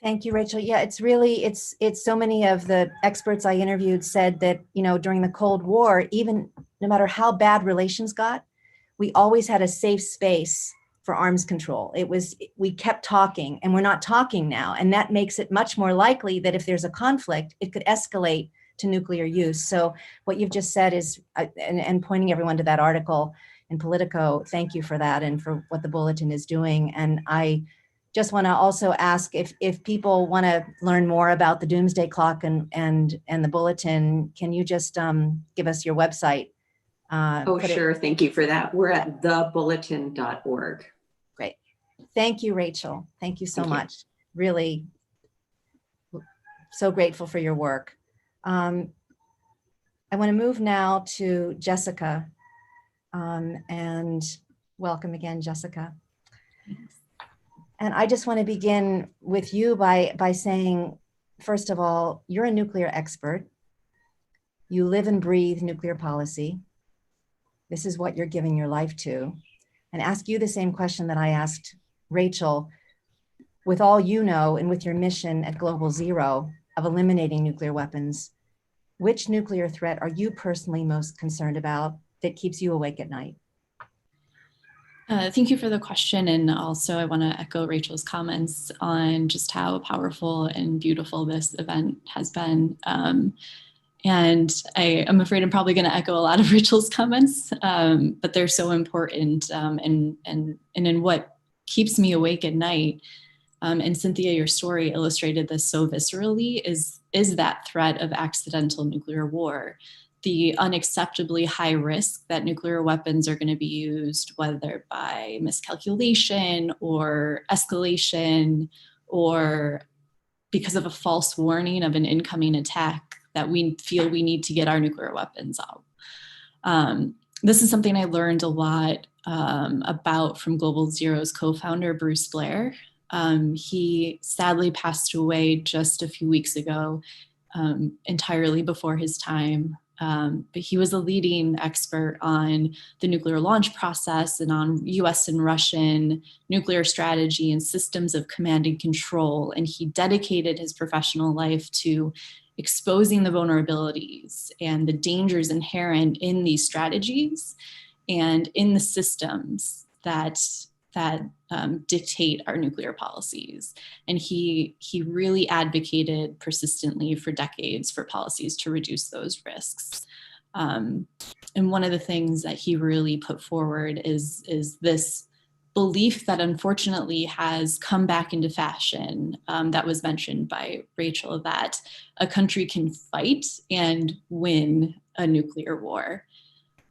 Thank you, Rachel. Yeah, it's really, it's so many of the experts I interviewed said that, during the Cold War, even no matter how bad relations got, we always had a safe space for arms control. We kept talking, and we're not talking now. And that makes it much more likely that if there's a conflict, it could escalate to nuclear use. So what you've just said is, and pointing everyone to that article in Politico, thank you for that and for what the Bulletin is doing. And I just want to also ask if people want to learn more about the Doomsday Clock and the Bulletin, can you just give us your website? Sure. Thank you for that. We're at thebulletin.org. Great. Thank you, Rachel. Thank you so much. Really so grateful for your work. I want to move now to Jessica, and welcome again, Jessica. And I just want to begin with you by saying, first of all, you're a nuclear expert. You live and breathe nuclear policy. This is what you're giving your life to. And ask you the same question that I asked Rachel. With all you know, and with your mission at Global Zero of eliminating nuclear weapons, which nuclear threat are you personally most concerned about that keeps you awake at night? Thank you for the question. And also I want to echo Rachel's comments on just how powerful and beautiful this event has been. And I am afraid I'm probably going to echo a lot of Rachel's comments, but they're so important and in what keeps me awake at night. And Cynthia, your story illustrated this so viscerally, is that threat of accidental nuclear war. The unacceptably high risk that nuclear weapons are going to be used, whether by miscalculation or escalation, or because of a false warning of an incoming attack, that we feel we need to get our nuclear weapons out. This is something I learned a lot about from Global Zero's co-founder, Bruce Blair. He sadly passed away just a few weeks ago, entirely before his time. But he was a leading expert on the nuclear launch process and on US and Russian nuclear strategy and systems of command and control. And he dedicated his professional life to exposing the vulnerabilities and the dangers inherent in these strategies and in the systems that dictate our nuclear policies. And he really advocated persistently for decades for policies to reduce those risks. And one of the things that he really put forward is this belief that unfortunately has come back into fashion, that was mentioned by Rachel, that a country can fight and win a nuclear war,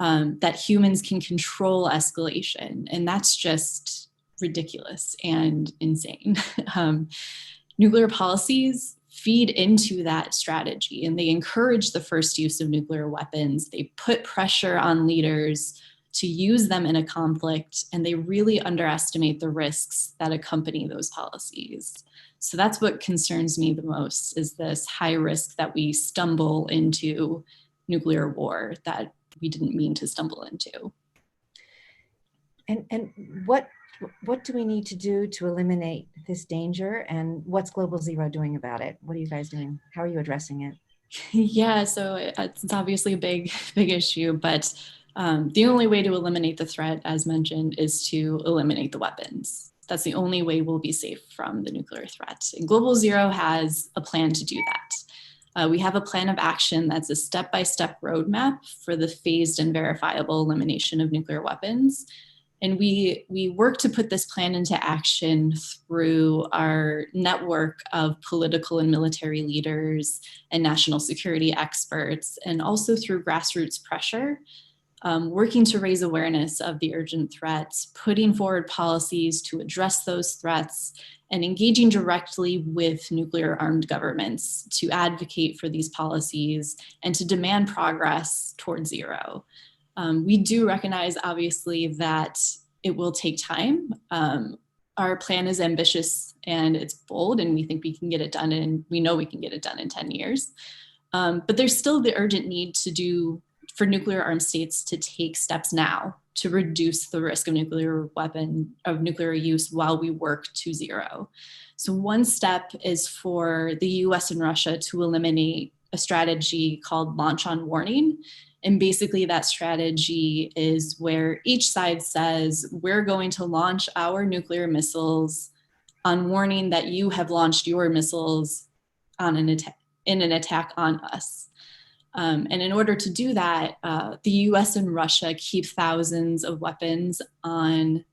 that humans can control escalation. And that's just ridiculous and insane. Nuclear policies feed into that strategy, and they encourage the first use of nuclear weapons. They put pressure on leaders to use them in a conflict, and they really underestimate the risks that accompany those policies. So that's what concerns me the most, is this high risk that we stumble into nuclear war that we didn't mean to stumble into. And what do we need to do to eliminate this danger, and what's Global Zero doing about it? What are you guys doing? How are you addressing it? Yeah, so it's obviously a big issue, but the only way to eliminate the threat, as mentioned, is to eliminate the weapons. That's the only way we'll be safe from the nuclear threat. And Global Zero has a plan to do that. We have a plan of action that's a step-by-step roadmap for the phased and verifiable elimination of nuclear weapons. And we work to put this plan into action through our network of political and military leaders and national security experts, and also through grassroots pressure, working to raise awareness of the urgent threats, putting forward policies to address those threats, and engaging directly with nuclear armed governments to advocate for these policies and to demand progress towards zero. We do recognize, obviously, that it will take time. Our plan is ambitious and it's bold, and we think we can get it done, and we know we can get it done in 10 years. But there's still the urgent need for nuclear armed states to take steps now to reduce the risk of nuclear use while we work to zero. So one step is for the US and Russia to eliminate a strategy called launch on warning. And basically that strategy is where each side says, we're going to launch our nuclear missiles on warning that you have launched your missiles in an attack on us. And in order to do that, the US and Russia keep thousands of weapons on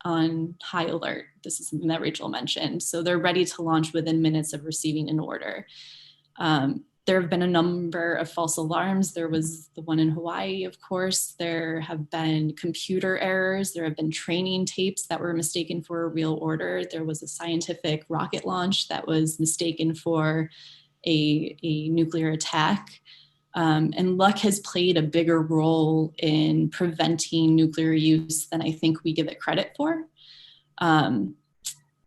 high alert. This is something that Rachel mentioned. So they're ready to launch within minutes of receiving an order. There have been a number of false alarms. There was the one in Hawaii, of course. There have been computer errors. There have been training tapes that were mistaken for a real order. There was a scientific rocket launch that was mistaken for a nuclear attack. And luck has played a bigger role in preventing nuclear use than I think we give it credit for.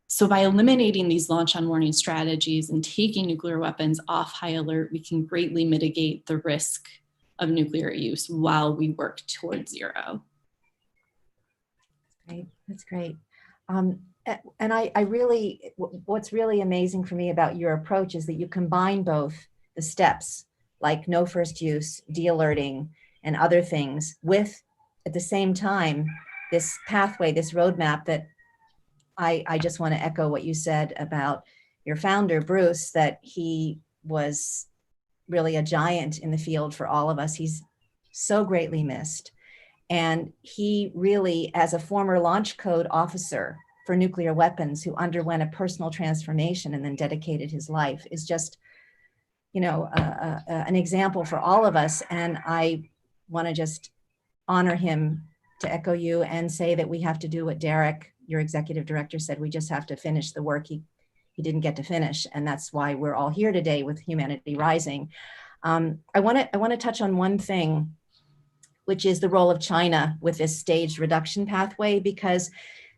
So by eliminating these launch on warning strategies and taking nuclear weapons off high alert, we can greatly mitigate the risk of nuclear use while we work towards zero. That's great. And I really, what's really amazing for me about your approach is that you combine both the steps, like no first use, de-alerting, and other things with, at the same time, this pathway, this roadmap that I just want to echo what you said about your founder, Bruce, that he was really a giant in the field for all of us. He's so greatly missed. And he really, as a former launch code officer for nuclear weapons who underwent a personal transformation and then dedicated his life, is just, you know, an example for all of us. And I want to just honor him, to echo you, and say that we have to do what Derek, your executive director, said. We just have to finish the work he didn't get to finish. And that's why we're all here today with Humanity Rising. I want to touch on one thing, which is the role of China with this staged reduction pathway, because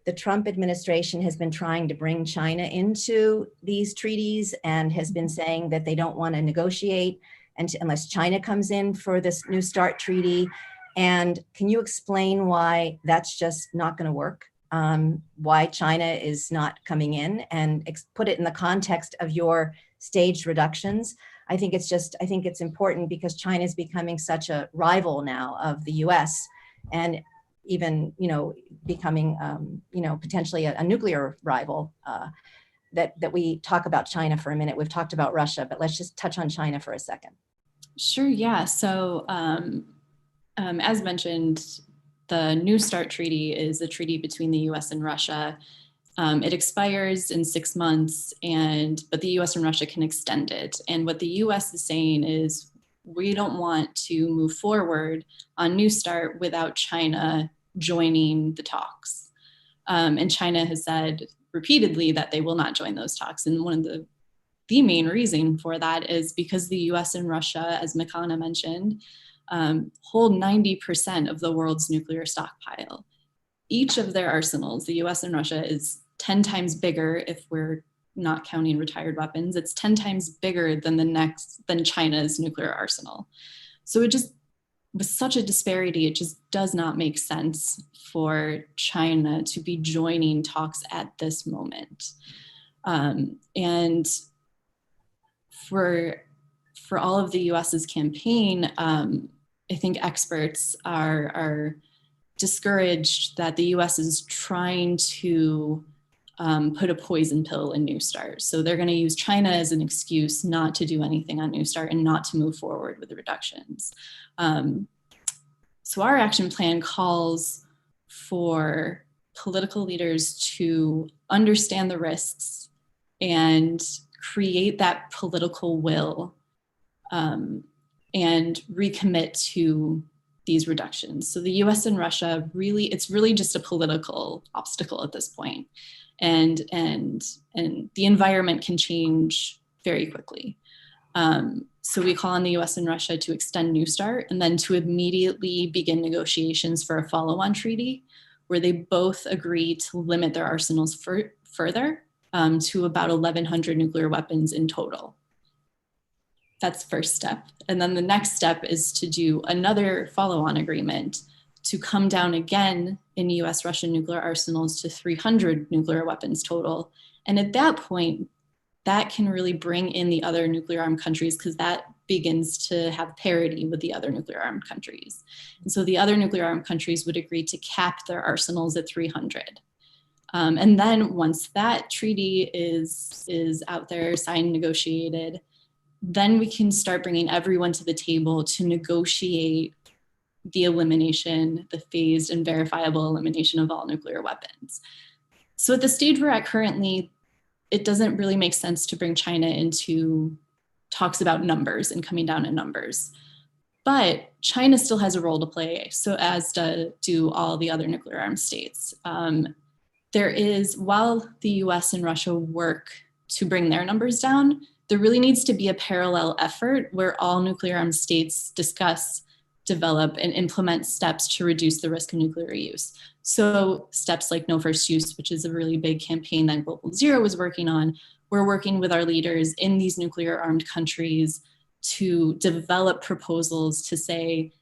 the Trump administration has been trying to bring China into these treaties and has been saying that they don't want to negotiate unless China comes in for this New START treaty. And can you explain why that's just not going to work? Why China is not coming in, and put it in the context of your staged reductions? I think it's important because China is becoming such a rival now of the US, and even, you know, becoming, you know, potentially a nuclear rival, that we talk about China for a minute. We've talked about Russia, but let's just touch on China for a second. Sure, yeah. So as mentioned, the New START treaty is a treaty between the US and Russia. It expires in 6 months, but the US and Russia can extend it. And what the US is saying is, we don't want to move forward on New START without China joining the talks. And China has said repeatedly that they will not join those talks. And one of the main reason for that is because the US and Russia, as Makana mentioned, hold 90% of the world's nuclear stockpile. Each of their arsenals, the US and Russia, is 10 times bigger if we're not counting retired weapons. It's 10 times bigger than China's nuclear arsenal. So it just, with such a disparity, it just does not make sense for China to be joining talks at this moment. And for all of the US's campaign, I think experts are discouraged that the US is trying to put a poison pill in New START. So they're going to use China as an excuse not to do anything on New START and not to move forward with the reductions. So our action plan calls for political leaders to understand the risks and create that political will and recommit to these reductions. So the US and Russia it's really just a political obstacle at this point. And the environment can change very quickly. So we call on the US and Russia to extend New START and then to immediately begin negotiations for a follow-on treaty where they both agree to limit their arsenals further to about 1,100 nuclear weapons in total. That's the first step. And then the next step is to do another follow-on agreement to come down again in US-Russian nuclear arsenals to 300 nuclear weapons total. And at that point, that can really bring in the other nuclear armed countries because that begins to have parity with the other nuclear armed countries. And so the other nuclear armed countries would agree to cap their arsenals at 300. And then once that treaty is out there, signed, negotiated, then we can start bringing everyone to the table to negotiate the elimination, the phased and verifiable elimination of all nuclear weapons. So at the stage we're at currently, it doesn't really make sense to bring China into talks about numbers and coming down in numbers. But China still has a role to play, so as do all the other nuclear armed states. While the US and Russia work to bring their numbers down, there really needs to be a parallel effort where all nuclear armed states discuss, develop, and implement steps to reduce the risk of nuclear use. So steps like no first use, which is a really big campaign that Global Zero is working on. We're working with our leaders in these nuclear armed countries to develop proposals to say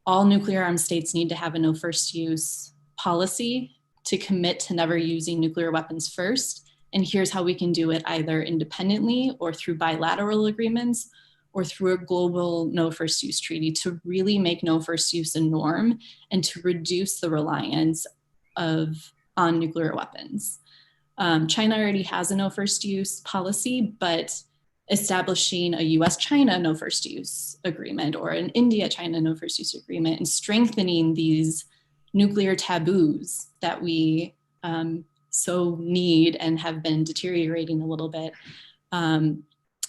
all nuclear armed states need to have a no first use policy to commit to never using nuclear weapons first. And here's how we can do it either independently or through bilateral agreements or through a global no first use treaty to really make no first use a norm and to reduce the reliance on nuclear weapons. China already has a no first use policy, but establishing a US-China no first use agreement or an India-China no first use agreement and strengthening these nuclear taboos that we so need and have been deteriorating a little bit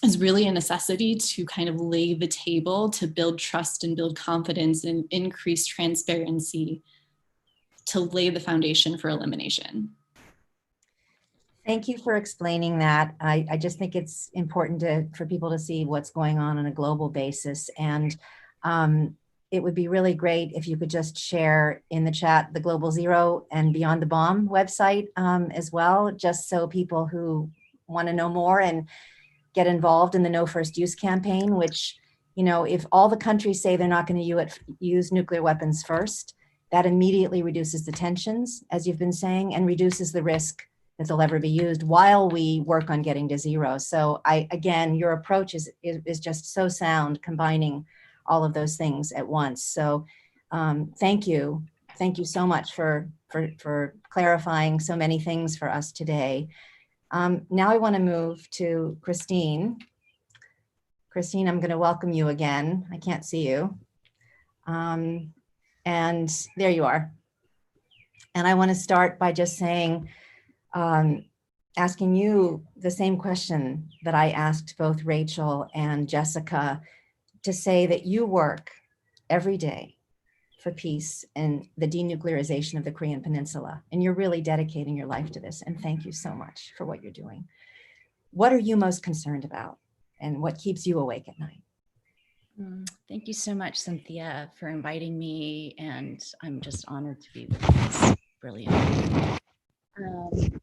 is really a necessity to kind of lay the table to build trust and build confidence and increase transparency to lay the foundation for elimination. Thank you for explaining that. I just think it's important for people to see what's going on a global basis. And it would be really great if you could just share in the chat the Global Zero and Beyond the Bomb website as well, just so people who want to know more and get involved in the No First Use campaign, which, you know, if all the countries say they're not going to use nuclear weapons first, that immediately reduces the tensions, as you've been saying, and reduces the risk that they'll ever be used while we work on getting to zero. So again, your approach is just so sound, combining all of those things at once. So thank you. Thank you so much for clarifying so many things for us today. Now I want to move to Christine. Christine, I'm going to welcome you again. I can't see you. And there you are. And I want to start by just saying, asking you the same question that I asked both Rachel and Jessica, to say that you work every day for peace and the denuclearization of the Korean Peninsula, and you're really dedicating your life to this. And thank you so much for what you're doing. What are you most concerned about, and what keeps you awake at night? Thank you so much, Cynthia, for inviting me, and I'm just honored to be with this brilliant group.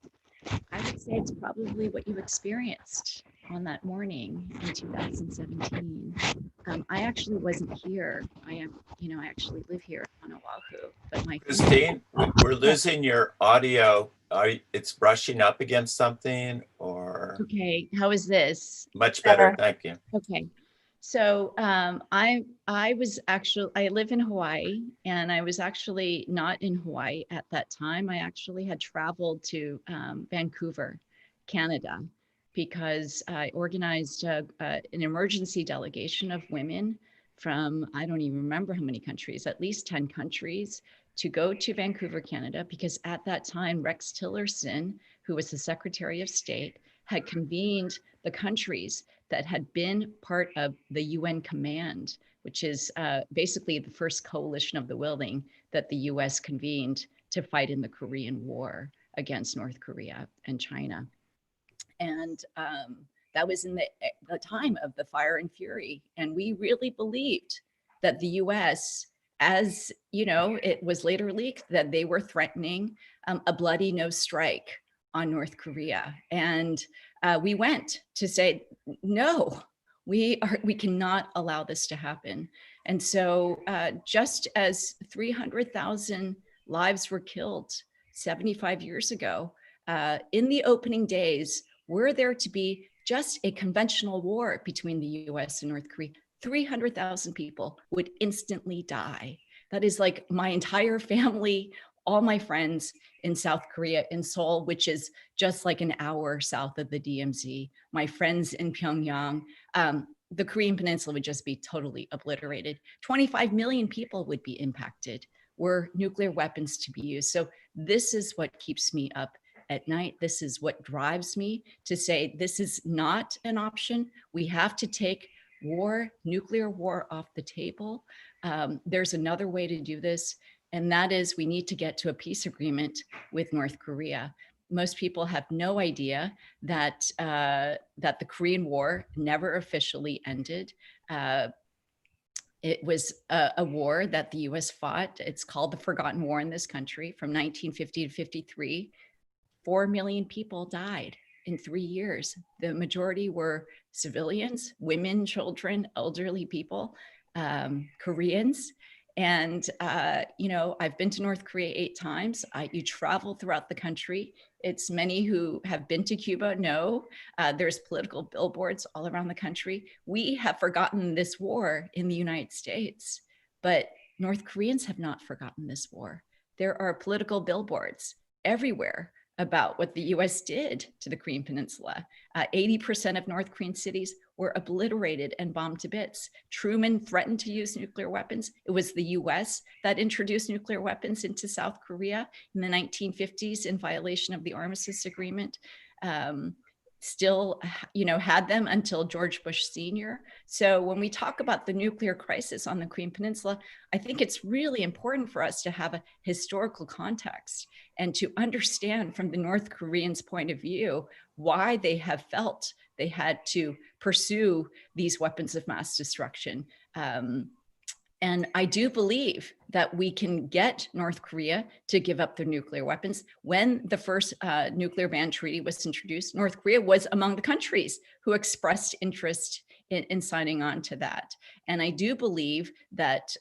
I would say it's probably what you experienced on that morning in 2017. I actually wasn't here. I actually live here on Oahu, but my Christine, we're losing your audio. It's brushing up against something, or? Okay, how is this? Much better, thank you. Okay, So I live in Hawaii, and I was actually not in Hawaii at that time. I actually had traveled to Vancouver, Canada, because I organized an emergency delegation of women from, I don't even remember how many countries, at least 10 countries, to go to Vancouver, Canada, because at that time, Rex Tillerson, who was the Secretary of State, had convened the countries that had been part of the UN Command, which is basically the first coalition of the willing that the US convened to fight in the Korean War against North Korea and China. And that was in the time of the Fire and Fury. And we really believed that the US, as you know, it was later leaked that they were threatening a bloody no strike on North Korea. And we went to say, no, we cannot allow this to happen. And so just as 300,000 lives were killed 75 years ago, in the opening days, were there to be just a conventional war between the US and North Korea, 300,000 people would instantly die. That is like my entire family, all my friends in South Korea, in Seoul, which is just like an hour south of the DMZ, my friends in Pyongyang, the Korean Peninsula would just be totally obliterated. 25 million people would be impacted were nuclear weapons to be used. So this is what keeps me up at night. This is what drives me to say, this is not an option. We have to take war, nuclear war, off the table. There's another way to do this, and that is we need to get to a peace agreement with North Korea. Most people have no idea that that the Korean War never officially ended. It was a war that the US fought. It's called the Forgotten War in this country from 1950 to 53. 4 million people died in 3 years. The majority were civilians, women, children, elderly people, Koreans. And, you know, I've been to North Korea 8 times. You travel throughout the country. It's many who have been to Cuba know there's political billboards all around the country. We have forgotten this war in the United States, but North Koreans have not forgotten this war. There are political billboards everywhere about what the US did to the Korean Peninsula. 80% of North Korean cities were obliterated and bombed to bits. Truman threatened to use nuclear weapons. It was the US that introduced nuclear weapons into South Korea in the 1950s in violation of the Armistice Agreement. Still, you know, had them until George Bush Sr. So when we talk about the nuclear crisis on the Korean Peninsula, I think it's really important for us to have a historical context and to understand from the North Koreans' point of view why they have felt they had to pursue these weapons of mass destruction. And I do believe that we can get North Korea to give up their nuclear weapons. When the first nuclear ban treaty was introduced, North Korea was among the countries who expressed interest in signing on to that. And I do believe that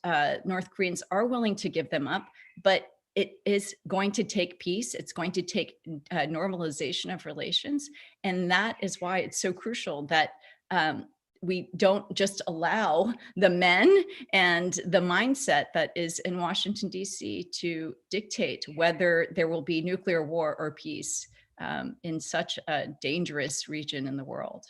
North Koreans are willing to give them up, but it is going to take peace. It's going to take normalization of relations. And that is why it's so crucial that we don't just allow the men and the mindset that is in Washington, D.C. to dictate whether there will be nuclear war or peace in such a dangerous region in the world.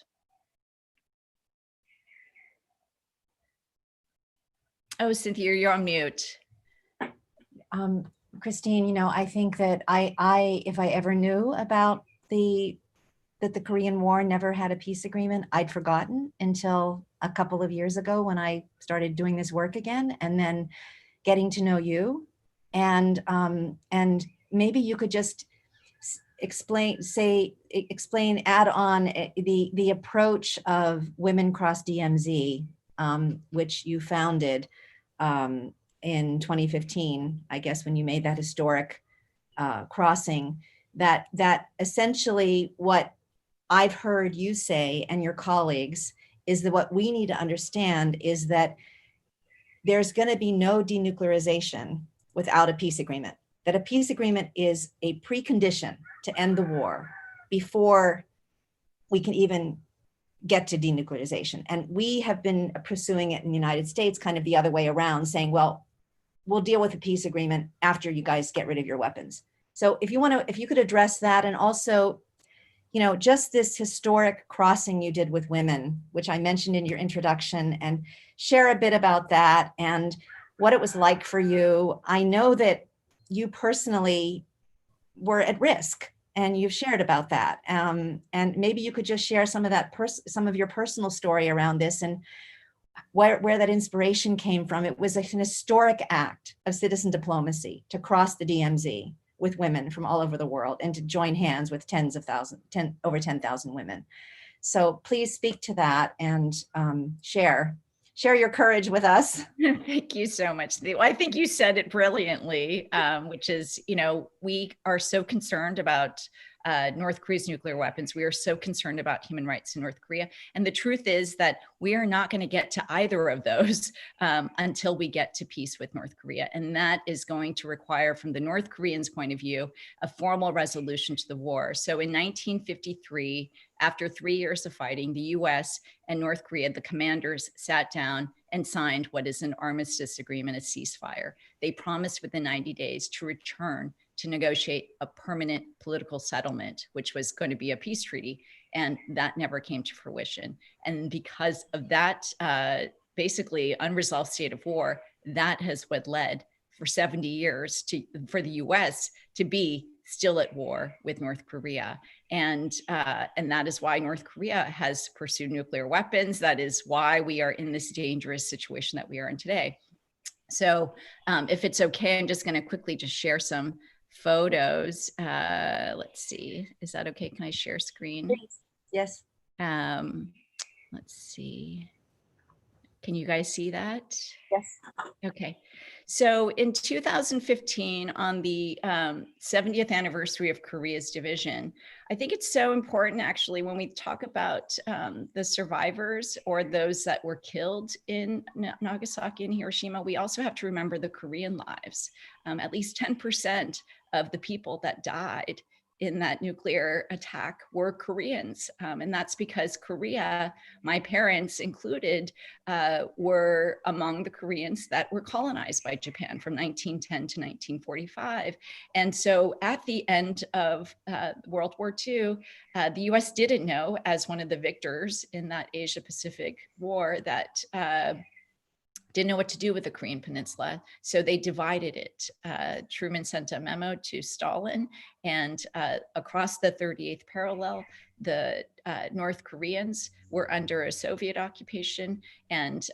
Oh, Cynthia, you're on mute. Christine, you know, I think that if I ever knew about that the Korean War never had a peace agreement, I'd forgotten until a couple of years ago when I started doing this work again, and then getting to know you. And maybe you could just explain, add on the approach of Women Cross DMZ, which you founded in 2015, I guess, when you made that historic crossing, that essentially what I've heard you say and your colleagues is that what we need to understand is that there's going to be no denuclearization without a peace agreement, that a peace agreement is a precondition to end the war before we can even get to denuclearization. And we have been pursuing it in the United States kind of the other way around, saying, well, we'll deal with a peace agreement after you guys get rid of your weapons. So if you could address that, and also, just this historic crossing you did with women, which I mentioned in your introduction, and share a bit about that and what it was like for you. I know that you personally were at risk, and you've shared about that. And maybe you could just share some of that, some of your personal story around this, and where that inspiration came from. It was an historic act of citizen diplomacy to cross the DMZ with women from all over the world and to join hands with over 10,000 women. So please speak to that and share your courage with us. Thank you so much. Well, I think you said it brilliantly, which is, we are so concerned about North Korea's nuclear weapons. We are so concerned about human rights in North Korea. And the truth is that we are not going to get to either of those until we get to peace with North Korea. And that is going to require, from the North Koreans' point of view, a formal resolution to the war. So in 1953, after 3 years of fighting, the US and North Korea, the commanders sat down and signed what is an armistice agreement, a ceasefire. They promised within 90 days to return to negotiate a permanent political settlement, which was going to be a peace treaty. And that never came to fruition. And because of that, basically unresolved state of war, that has what led for 70 years for the US to be still at war with North Korea. And that is why North Korea has pursued nuclear weapons. That is why we are in this dangerous situation that we are in today. So if it's okay, I'm just going to quickly just share some photos. Let's see, is that okay? Can I share screen? Please. Yes. Let's see. Can you guys see that? Yes. Okay. So in 2015, on the 70th anniversary of Korea's division, I think it's so important, actually, when we talk about the survivors or those that were killed in Nagasaki and Hiroshima, we also have to remember the Korean lives. At least 10% of the people that died in that nuclear attack were Koreans. And that's because Korea, my parents included, were among the Koreans that were colonized by Japan from 1910 to 1945. And so at the end of World War II, the US didn't know, as one of the victors in that Asia-Pacific war, that didn't know what to do with the Korean Peninsula. So they divided it. Truman sent a memo to Stalin, and across the 38th parallel, the North Koreans were under a Soviet occupation, and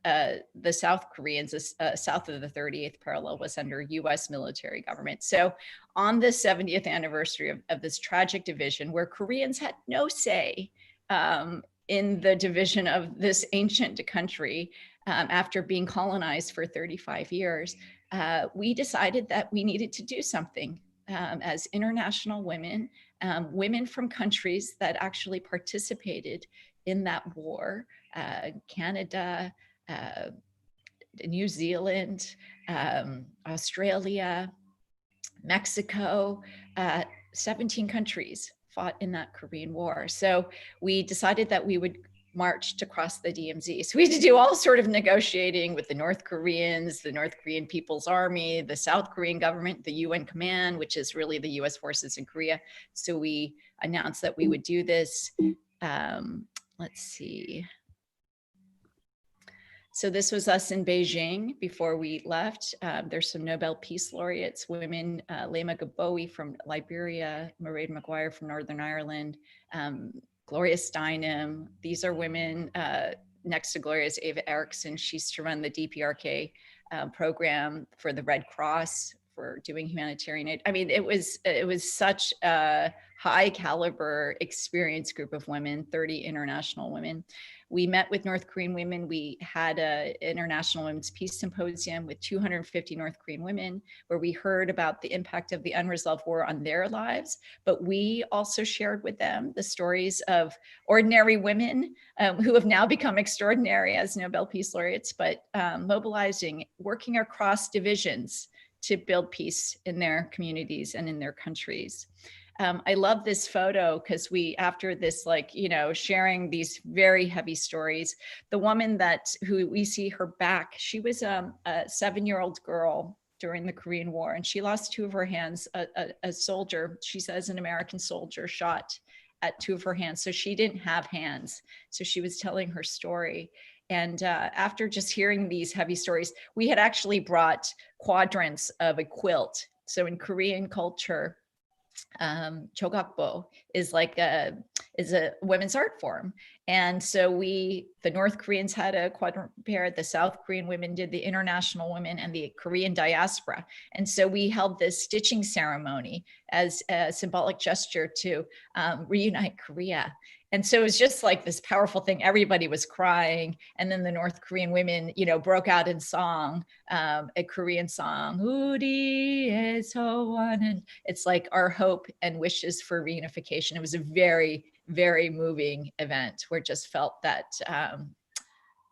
the South Koreans, south of the 38th parallel, was under US military government. So on the 70th anniversary of this tragic division, where Koreans had no say in the division of this ancient country, after being colonized for 35 years, we decided that we needed to do something as international women, women from countries that actually participated in that war, Canada, New Zealand, Australia, Mexico, 17 countries fought in that Korean War. So we decided that we would march to cross the DMZ. So we had to do all sort of negotiating with the North Koreans, the North Korean People's Army, the South Korean government, the UN command, which is really the US forces in Korea. So we announced that we would do this. Let's see. So this was us in Beijing before we left. There's some Nobel Peace Laureates, women, Lema Gabowi from Liberia, Mairead Maguire from Northern Ireland, Gloria Steinem. These are women. Next to Gloria is Ava Erickson. She's to run the DPRK program for the Red Cross for doing humanitarian aid. I mean, it was such a high caliber, experienced group of women, 30 international women. We met with North Korean women. We had an International Women's Peace Symposium with 250 North Korean women, where we heard about the impact of the unresolved war on their lives. But we also shared with them the stories of ordinary women who have now become extraordinary as Nobel Peace Laureates, but mobilizing, working across divisions to build peace in their communities and in their countries. I love this photo because after this, like, you know, sharing these very heavy stories, the woman who we see her back, she was a 7-year-old girl during the Korean War, and she lost 2 of her hands. A soldier, she says, an American soldier shot at 2 of her hands. So she didn't have hands. So she was telling her story. And after just hearing these heavy stories, we had actually brought quadrants of a quilt. So in Korean culture, chogakbo is a women's art form. And so the North Koreans had a quadrant pair, the South Korean women did, the international women, and the Korean diaspora. And so we held this stitching ceremony as a symbolic gesture to reunite Korea. And so it was just like this powerful thing. Everybody was crying. And then the North Korean women, you know, broke out in song, a Korean song, Uri Esowan. And it's like our hope and wishes for reunification. It was a very, very moving event where it just felt that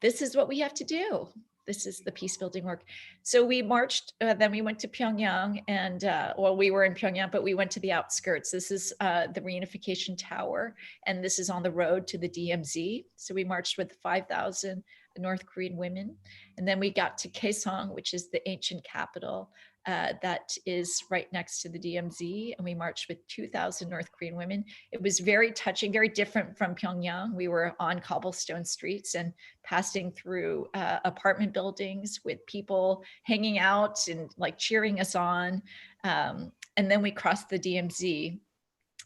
this is what we have to do. This is the peace building work. So we marched, then we went to Pyongyang, and well, we were in Pyongyang, but we went to the outskirts. This is the reunification tower, and this is on the road to the DMZ. So we marched with 5,000 North Korean women. And then we got to Kaesong, which is the ancient capital that is right next to the DMZ. And we marched with 2,000 North Korean women. It was very touching, very different from Pyongyang. We were on cobblestone streets and passing through apartment buildings with people hanging out and like cheering us on. And then we crossed the DMZ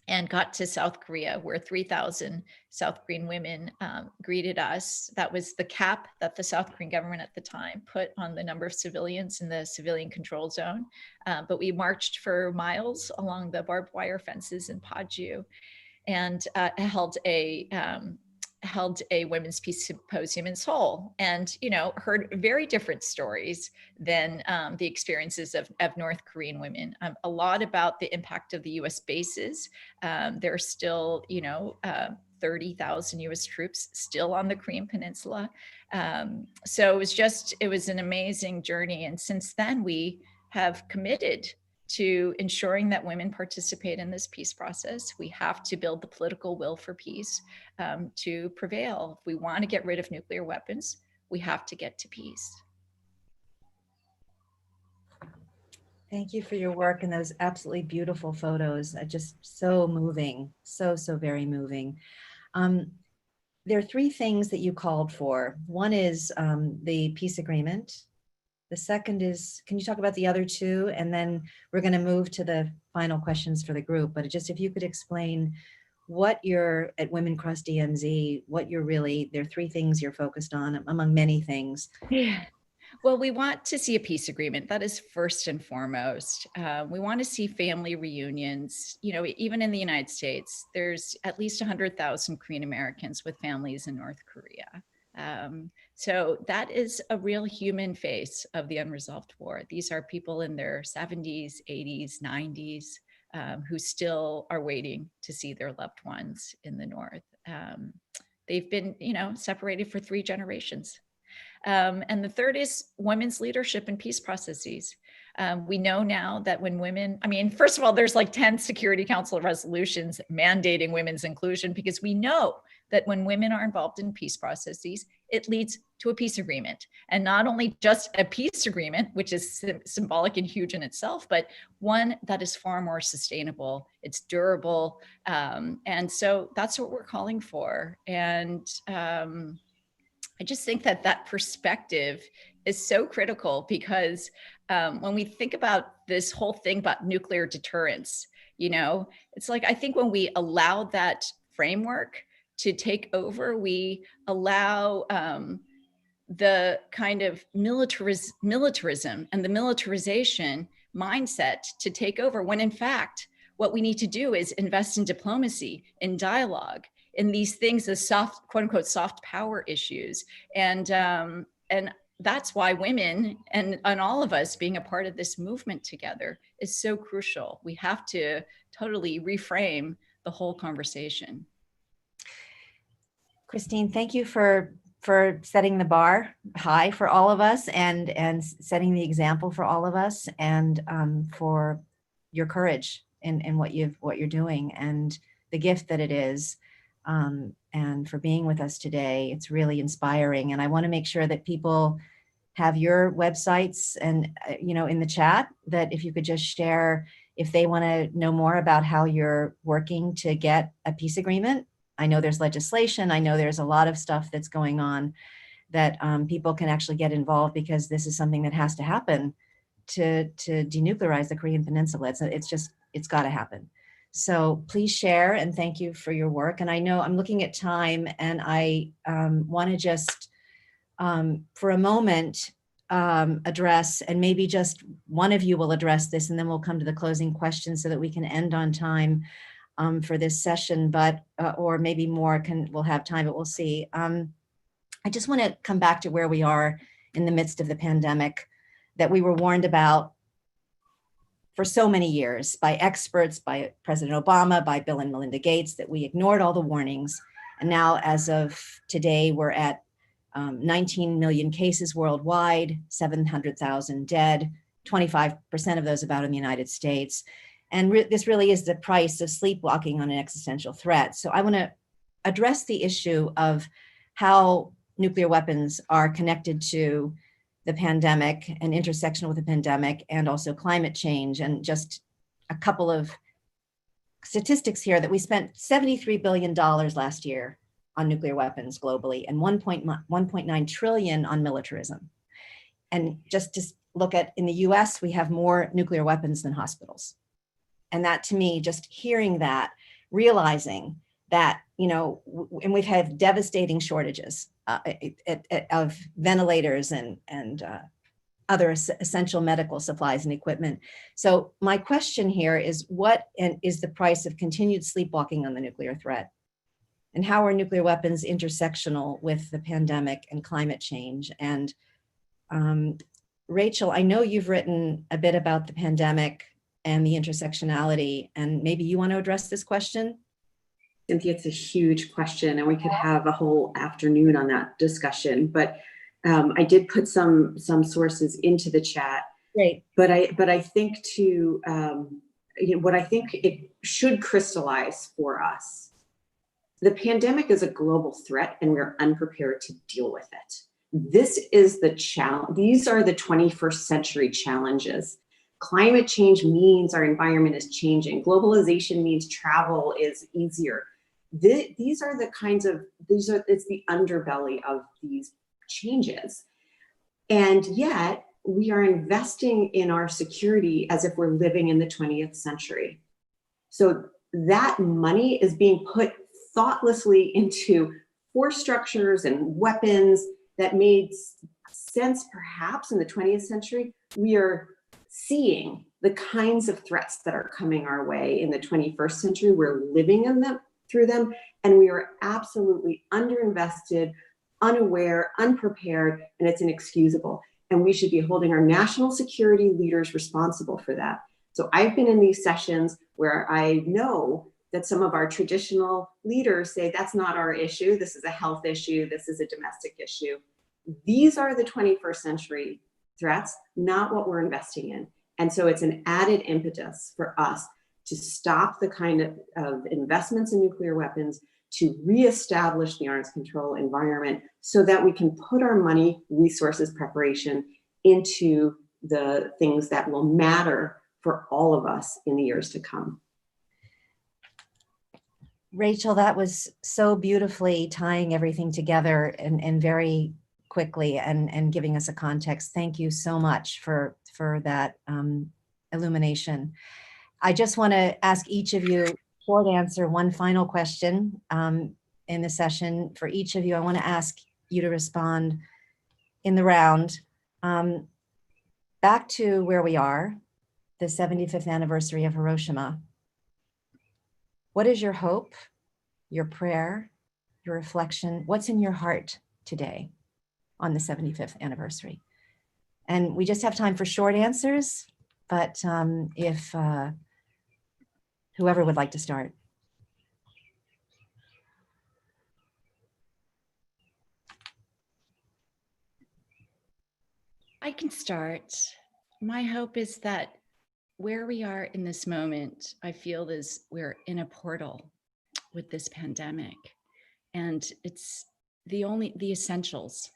and got to South Korea, where 3,000 South Korean women greeted us. That was the cap that the South Korean government at the time put on the number of civilians in the civilian control zone. But we marched for miles along the barbed wire fences in Paju, and held a women's peace symposium in Seoul, and, you know, heard very different stories than the experiences of North Korean women. A lot about the impact of the US bases. There are still, you know, 30,000 US troops still on the Korean peninsula. So it was an amazing journey. And since then we have committed to ensuring that women participate in this peace process. We have to build the political will for peace to prevail. If we want to get rid of nuclear weapons, we have to get to peace. Thank you for your work and those absolutely beautiful photos. Just so moving, so very moving. There are 3 things that you called for. One is the peace agreement. The second is, can you talk about the other 2? And then we're going to move to the final questions for the group. But just if you could explain what you're at Women Cross DMZ, there are 3 things you're focused on among many things. Yeah. Well, we want to see a peace agreement. That is first and foremost. We want to see family reunions. You know, even in the United States, there's at least 100,000 Korean Americans with families in North Korea. So that is a real human face of the unresolved war. These are people in their 70s, 80s, 90s who still are waiting to see their loved ones in the North. They've been, you know, separated for 3 generations. And the third is women's leadership in peace processes. We know now that when women, I mean, first of all, there's like 10 Security Council resolutions mandating women's inclusion, because we know that when women are involved in peace processes, it leads to a peace agreement. And not only just a peace agreement, which is symbolic and huge in itself, but one that is far more sustainable, it's durable. And so that's what we're calling for. And I just think that that perspective is so critical, because when we think about this whole thing about nuclear deterrence, you know, it's like, I think when we allow that framework to take over, we allow the kind of militarism and the militarization mindset to take over, when in fact, what we need to do is invest in diplomacy, in dialogue, in these things as soft, quote unquote, soft power issues. And that's why women and all of us being a part of this movement together is so crucial. We have to totally reframe the whole conversation. Christine, thank you for setting the bar high for all of us, and setting the example for all of us, and for your courage in what you're doing and the gift that it is, and for being with us today. It's really inspiring, and I want to make sure that people have your websites and in the chat, that if you could just share if they want to know more about how you're working to get a peace agreement. I know there's legislation. I know there's a lot of stuff that's going on that people can actually get involved, because this is something that has to happen to denuclearize the Korean Peninsula. It's got to happen. So please share, and thank you for your work. And I know I'm looking at time, and I want to just for a moment address, and maybe just one of you will address this, and then we'll come to the closing questions so that we can end on time for this session, but or maybe more we'll have time, but we'll see. I just want to come back to where we are in the midst of the pandemic that we were warned about for so many years by experts, by President Obama, by Bill and Melinda Gates, that we ignored all the warnings. And now, as of today, we're at 19 million cases worldwide, 700,000 dead, 25% of those about in the United States. And this really is the price of sleepwalking on an existential threat. So I want to address the issue of how nuclear weapons are connected to the pandemic and intersectional with the pandemic, and also climate change. And just a couple of statistics here, that we spent $73 billion last year on nuclear weapons globally, and 1.9 trillion on militarism. And just to look at, in the US, we have more nuclear weapons than hospitals. And that, to me, just hearing that, realizing that, and we've had devastating shortages of ventilators and other essential medical supplies and equipment. So my question here is, what is the price of continued sleepwalking on the nuclear threat? And how are nuclear weapons intersectional with the pandemic and climate change? And Rachel, I know you've written a bit about the pandemic and the intersectionality, and maybe you want to address this question? Cynthia, it's a huge question, and we could have a whole afternoon on that discussion. But I did put some sources into the chat. Great. But I think what I think it should crystallize for us, the pandemic is a global threat, and we're unprepared to deal with it. This is the challenge. These are the 21st century challenges. Climate change means our environment is changing. Globalization means travel is easier. These are the kinds of, it's the underbelly of these changes. And yet we are investing in our security as if we're living in the 20th century. So that money is being put thoughtlessly into force structures and weapons that made sense perhaps in the 20th century. We are seeing the kinds of threats that are coming our way in the 21st century. We're living in them, through them, and we are absolutely underinvested, unaware, unprepared, and it's inexcusable. And we should be holding our national security leaders responsible for that. So I've been in these sessions where I know that some of our traditional leaders say, that's not our issue. This is a health issue. This is a domestic issue. These are the 21st century threats, not what we're investing in. And so it's an added impetus for us to stop the kind of investments in nuclear weapons, to reestablish the arms control environment so that we can put our money, resources, preparation into the things that will matter for all of us in the years to come. Rachel, that was so beautifully tying everything together and very quickly and giving us a context. Thank you so much for that illumination. I just want to ask each of you short answer, one final question in the session for each of you. I want to ask you to respond in the round. Back to where we are, the 75th anniversary of Hiroshima. What is your hope, your prayer, your reflection? What's in your heart today on the 75th anniversary? And we just have time for short answers, but if whoever would like to start. I can start. My hope is that where we are in this moment, I feel we're in a portal with this pandemic, and it's the essentials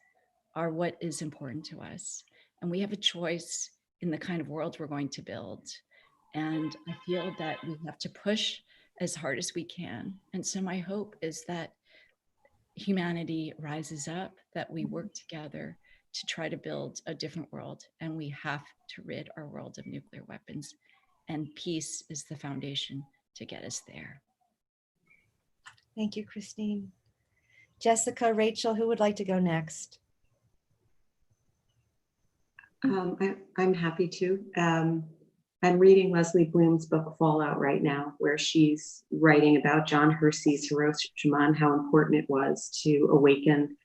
are what is important to us. And we have a choice in the kind of world we're going to build. And I feel that we have to push as hard as we can. And so my hope is that humanity rises up, that we work together to try to build a different world. And we have to rid our world of nuclear weapons. And peace is the foundation to get us there. Thank you, Christine. Jessica, Rachel, who would like to go next? I'm happy to. I'm reading Leslie Bloom's book Fallout right now, where she's writing about John Hersey's Hiroshima and how important it was to awaken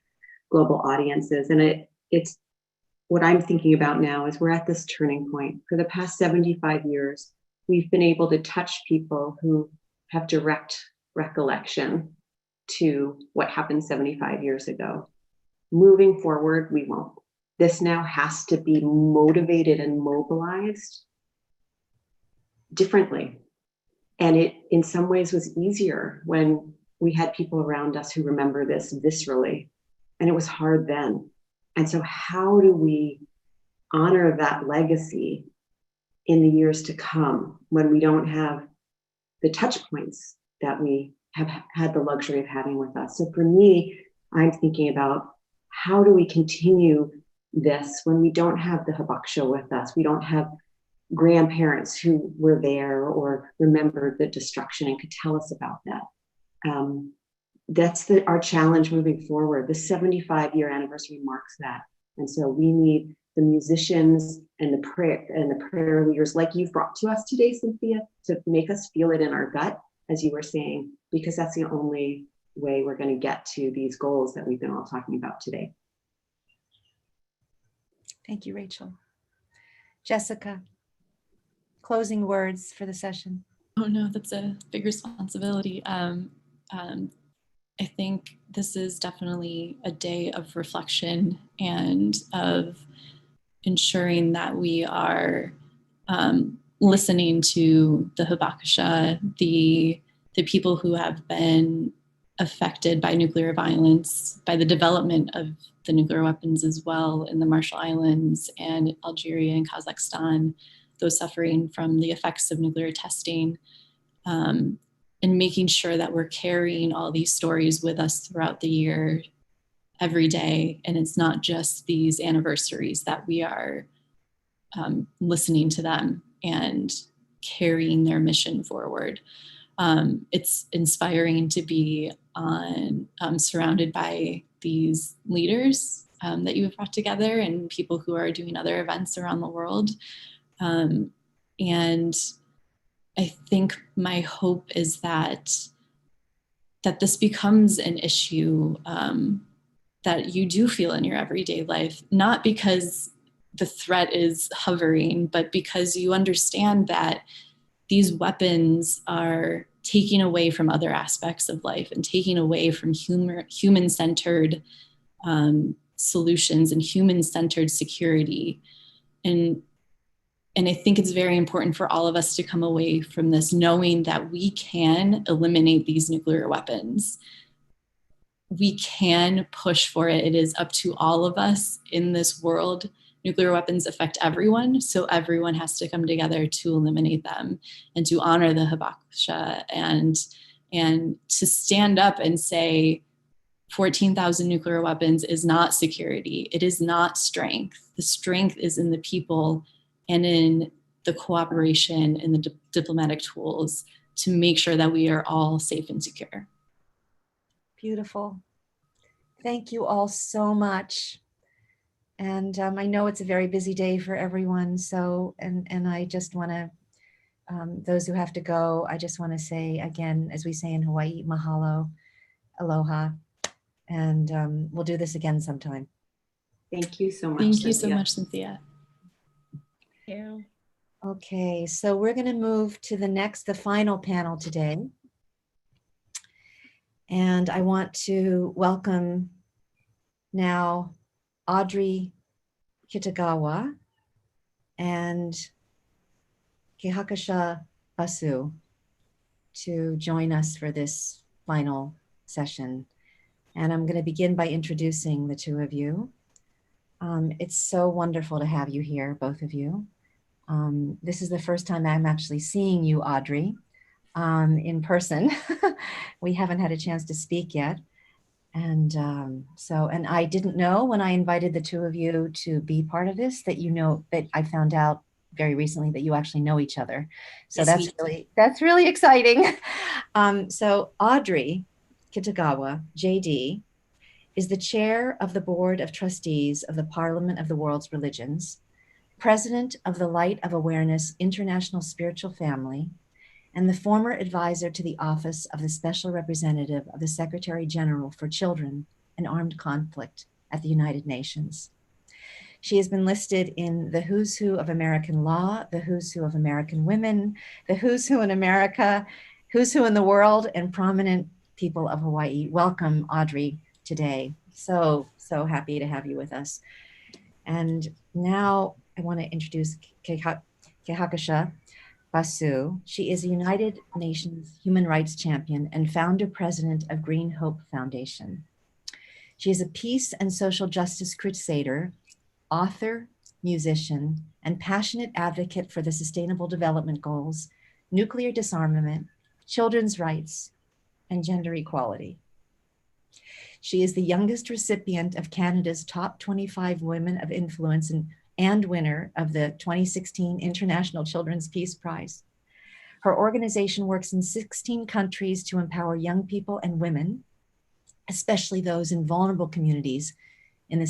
global audiences. And it's what I'm thinking about now is we're at this turning point. For the past 75 years, we've been able to touch people who have direct recollection to what happened 75 years ago. Moving forward, we won't. This now has to be motivated and mobilized differently. And it, in some ways, was easier when we had people around us who remember this viscerally. And it was hard then. And so how do we honor that legacy in the years to come when we don't have the touch points that we have had the luxury of having with us? So for me, I'm thinking about how do we continue this when we don't have the Hibakusha with us? We don't have grandparents who were there or remembered the destruction and could tell us about that. That's our challenge moving forward. The 75-year anniversary marks that. And so we need the musicians and the prayer leaders like you've brought to us today, Cynthia, to make us feel it in our gut, as you were saying, because that's the only way we're going to get to these goals that we've been all talking about today. Thank you, Rachel. Jessica, closing words for the session. Oh no, that's a big responsibility. I think this is definitely a day of reflection and of ensuring that we are listening to the Hibakusha, the people who have been affected by nuclear violence, by the development of the nuclear weapons as well in the Marshall Islands and Algeria and Kazakhstan, those suffering from the effects of nuclear testing, and making sure that we're carrying all these stories with us throughout the year, every day. And it's not just these anniversaries that we are listening to them and carrying their mission forward. It's inspiring to be surrounded by these leaders that you have brought together and people who are doing other events around the world. And I think my hope is that this becomes an issue that you do feel in your everyday life, not because the threat is hovering, but because you understand that these weapons are taking away from other aspects of life and taking away from human-centered solutions and human-centered security. And I think it's very important for all of us to come away from this knowing that we can eliminate these nuclear weapons. We can push for it. It is up to all of us in this world. Nuclear weapons affect everyone, so everyone has to come together to eliminate them and to honor the Hibakusha and to stand up and say 14,000 nuclear weapons is not security. It is not strength. The strength is in the people and in the cooperation and the diplomatic tools to make sure that we are all safe and secure. Beautiful. Thank you all so much. And I know it's a very busy day for everyone. So, and I just want to, those who have to go, I just want to say again, as we say in Hawaii, mahalo, aloha, and we'll do this again sometime. Thank you so much. Thank you so much, Cynthia. Thank you. Okay, so we're going to move to the final panel today. And I want to welcome now Audrey Kitagawa and Hibakusha Basu to join us for this final session. And I'm going to begin by introducing the two of you. It's so wonderful to have you here, both of you. This is the first time I'm actually seeing you, Audrey, in person. We haven't had a chance to speak yet. And and I didn't know when I invited the two of you to be part of this, that that I found out very recently that you actually know each other. So Yes, that's really exciting. So Audrey Kitagawa, JD, is the chair of the Board of Trustees of the Parliament of the World's Religions, president of the Light of Awareness International Spiritual Family, and the former advisor to the Office of the Special Representative of the Secretary General for Children and Armed Conflict at the United Nations. She has been listed in the Who's Who of American Law, the Who's Who of American Women, the Who's Who in America, Who's Who in the World, and Prominent People of Hawaii. Welcome, Audrey, today. So happy to have you with us. And now I want to introduce Hibakusha Basu. She is a United Nations human rights champion and founder president of Green Hope Foundation. She is a peace and social justice crusader, author, musician, and passionate advocate for the Sustainable Development Goals, nuclear disarmament, children's rights, and gender equality. She is the youngest recipient of Canada's top 25 Women of Influence and winner of the 2016 International Children's Peace Prize. Her organization works in 16 countries to empower young people and women, especially those in vulnerable communities, in the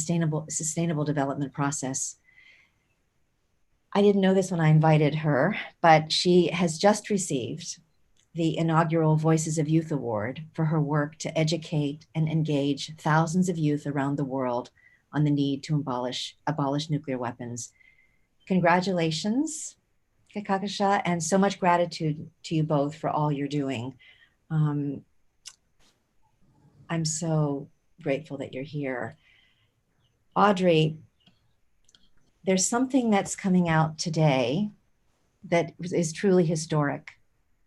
sustainable development process. I didn't know this when I invited her, but she has just received the inaugural Voices of Youth Award for her work to educate and engage thousands of youth around the world on the need to abolish nuclear weapons. Congratulations, Hibakusha, and so much gratitude to you both for all you're doing. I'm so grateful that you're here. Audrey, there's something that's coming out today that is truly historic,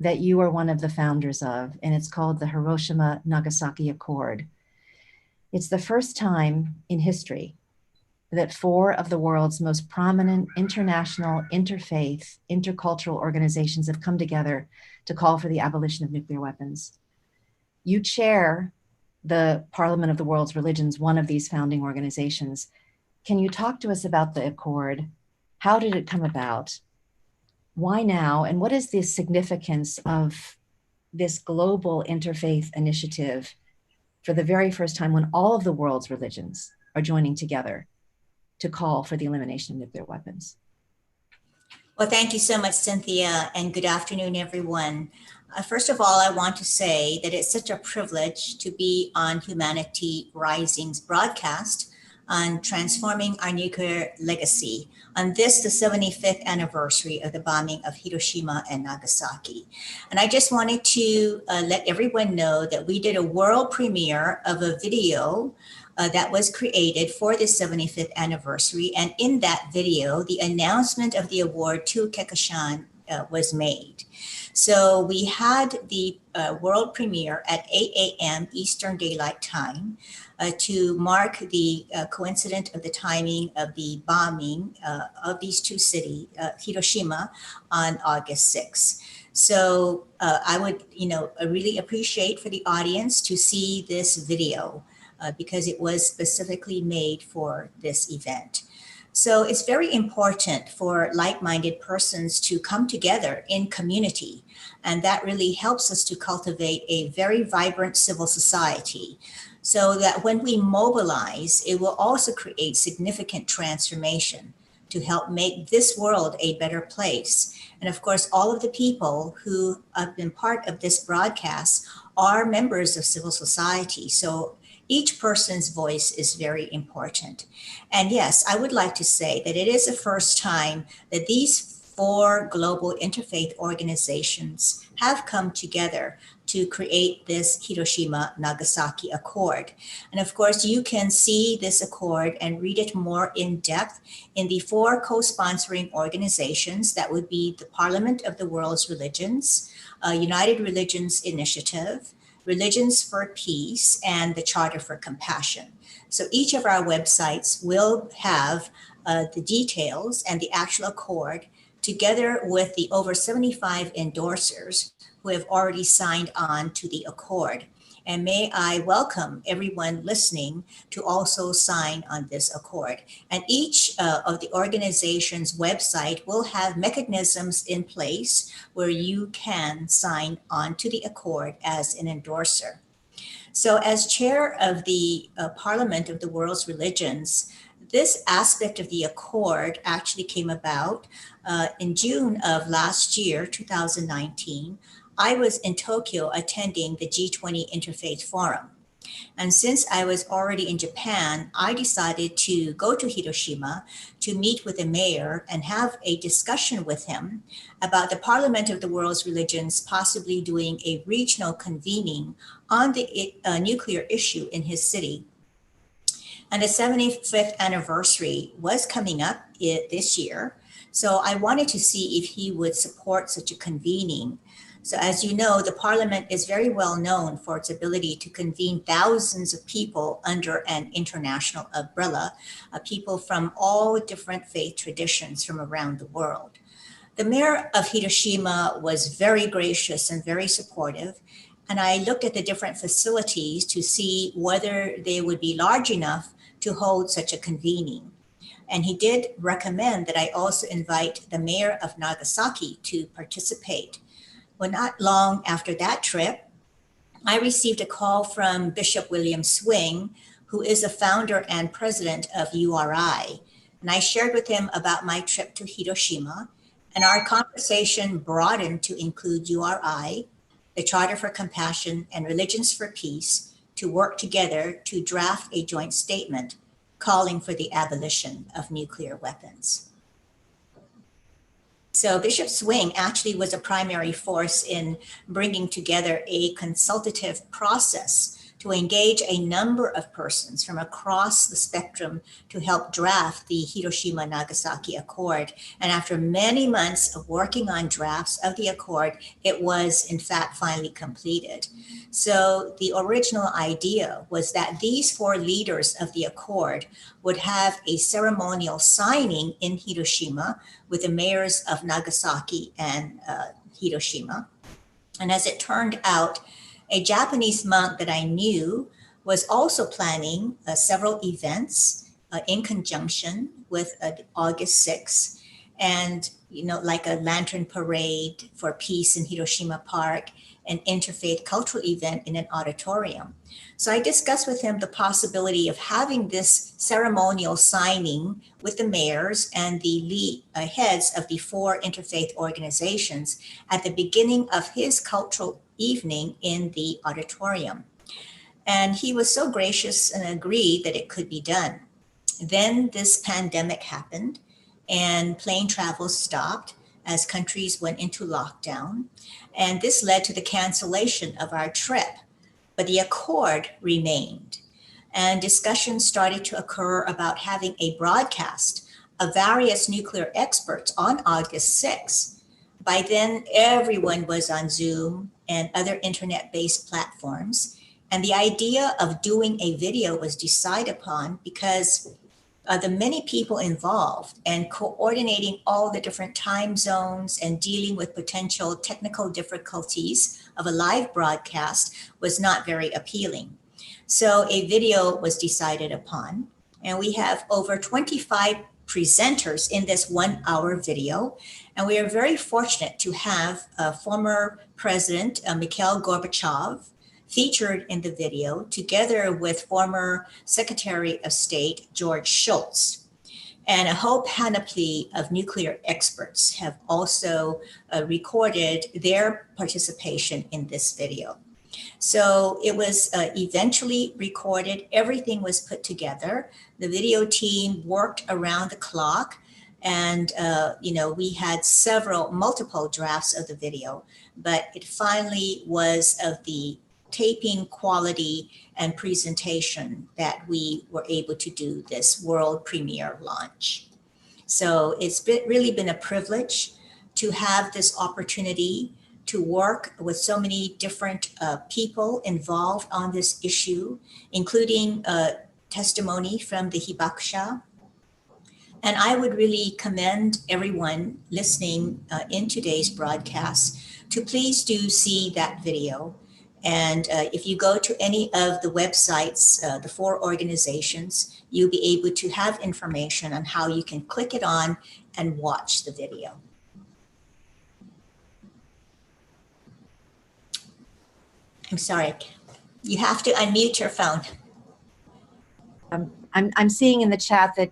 that you are one of the founders of, and it's called the Hiroshima-Nagasaki Accord. It's the first time in history that 4 of the world's most prominent international, interfaith, intercultural organizations have come together to call for the abolition of nuclear weapons. You chair the Parliament of the World's Religions, one of these founding organizations. Can you talk to us about the Accord? How did it come about? Why now? And what is the significance of this global interfaith initiative for the very first time when all of the world's religions are joining together to call for the elimination of nuclear weapons? Well, thank you so much, Cynthia, and good afternoon, everyone. First of all, I want to say that it's such a privilege to be on Humanity Rising's broadcast on transforming our nuclear legacy on this, the 75th anniversary of the bombing of Hiroshima and Nagasaki. And I just wanted to let everyone know that we did a world premiere of a video that was created for this 75th anniversary. And in that video, the announcement of the award to Hibakusha was made. So we had the world premiere at 8 a.m. Eastern Daylight Time to mark the coincidence of the timing of the bombing of these two cities, Hiroshima, on August 6th. So I would, really appreciate for the audience to see this video because it was specifically made for this event. So it's very important for like-minded persons to come together in community, and that really helps us to cultivate a very vibrant civil society, so that when we mobilize, it will also create significant transformation to help make this world a better place. And of course, all of the people who have been part of this broadcast are members of civil society. So each person's voice is very important. And yes, I would like to say that it is the first time that these 4 global interfaith organizations have come together to create this Hiroshima-Nagasaki Accord. And of course, you can see this accord and read it more in depth in the 4 co-sponsoring organizations. That would be the Parliament of the World's Religions, United Religions Initiative, Religions for Peace, and the Charter for Compassion. So each of our websites will have the details and the actual accord, together with the over 75 endorsers who have already signed on to the accord. And may I welcome everyone listening to also sign on this accord. And each of the organization's website will have mechanisms in place where you can sign on to the accord as an endorser. So as chair of the Parliament of the World's Religions, this aspect of the accord actually came about in June of last year, 2019. I was in Tokyo attending the G20 Interfaith Forum. And since I was already in Japan, I decided to go to Hiroshima to meet with the mayor and have a discussion with him about the Parliament of the World's Religions possibly doing a regional convening on the nuclear issue in his city. And the 75th anniversary was coming up this year. So I wanted to see if he would support such a convening. So as you know, the Parliament is very well known for its ability to convene thousands of people under an international umbrella, people from all different faith traditions from around the world. The mayor of Hiroshima was very gracious and very supportive. And I looked at the different facilities to see whether they would be large enough to hold such a convening. And he did recommend that I also invite the mayor of Nagasaki to participate. Well, not long after that trip, I received a call from Bishop William Swing, who is the founder and president of URI. And I shared with him about my trip to Hiroshima, and our conversation broadened to include URI, the Charter for Compassion, and Religions for Peace to work together to draft a joint statement calling for the abolition of nuclear weapons. So Bishop Swing actually was a primary force in bringing together a consultative process to engage a number of persons from across the spectrum to help draft the Hiroshima-Nagasaki Accord. And after many months of working on drafts of the accord, it was in fact finally completed. So the original idea was that these 4 leaders of the accord would have a ceremonial signing in Hiroshima with the mayors of Nagasaki and Hiroshima. And as it turned out, a Japanese monk that I knew was also planning several events in conjunction with August 6th, and like a lantern parade for peace in Hiroshima Park, an interfaith cultural event in an auditorium. So I discussed with him the possibility of having this ceremonial signing with the mayors and the heads of the 4 interfaith organizations at the beginning of his cultural evening in the auditorium. And he was so gracious and agreed that it could be done. Then this pandemic happened and plane travel stopped as countries went into lockdown. And this led to the cancellation of our trip, but the accord remained. And discussions started to occur about having a broadcast of various nuclear experts on August 6th. By then, everyone was on Zoom and other internet-based platforms. And the idea of doing a video was decided upon because the many people involved and coordinating all the different time zones and dealing with potential technical difficulties of a live broadcast was not very appealing. So a video was decided upon, and we have over 25 presenters in this 1-hour video. And we are very fortunate to have former President Mikhail Gorbachev featured in the video, together with former Secretary of State George Shultz. And a whole panoply of nuclear experts have also recorded their participation in this video. So it was eventually recorded, everything was put together. The video team worked around the clock And, we had multiple drafts of the video, but it finally was of the taping quality and presentation that we were able to do this world premiere launch. So really been a privilege to have this opportunity to work with so many different people involved on this issue, including testimony from the Hibakusha. And I would really commend everyone listening in today's broadcast to please do see that video. And if you go to any of the websites, the 4 organizations, you'll be able to have information on how you can click it on and watch the video. I'm sorry, you have to unmute your phone. I'm seeing in the chat that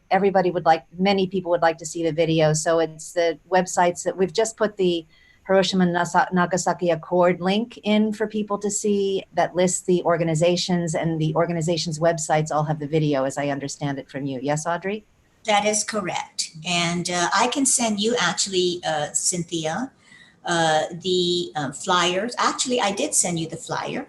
many people would like to see the video. So it's the websites that we've just put the Hiroshima Nagasaki Accord link in for people to see, that lists the organizations, and the organizations' websites all have the video, as I understand it from you. Yes, Audrey? That is correct. And I can send you actually, Cynthia, the flyers. Actually, I did send you the flyer.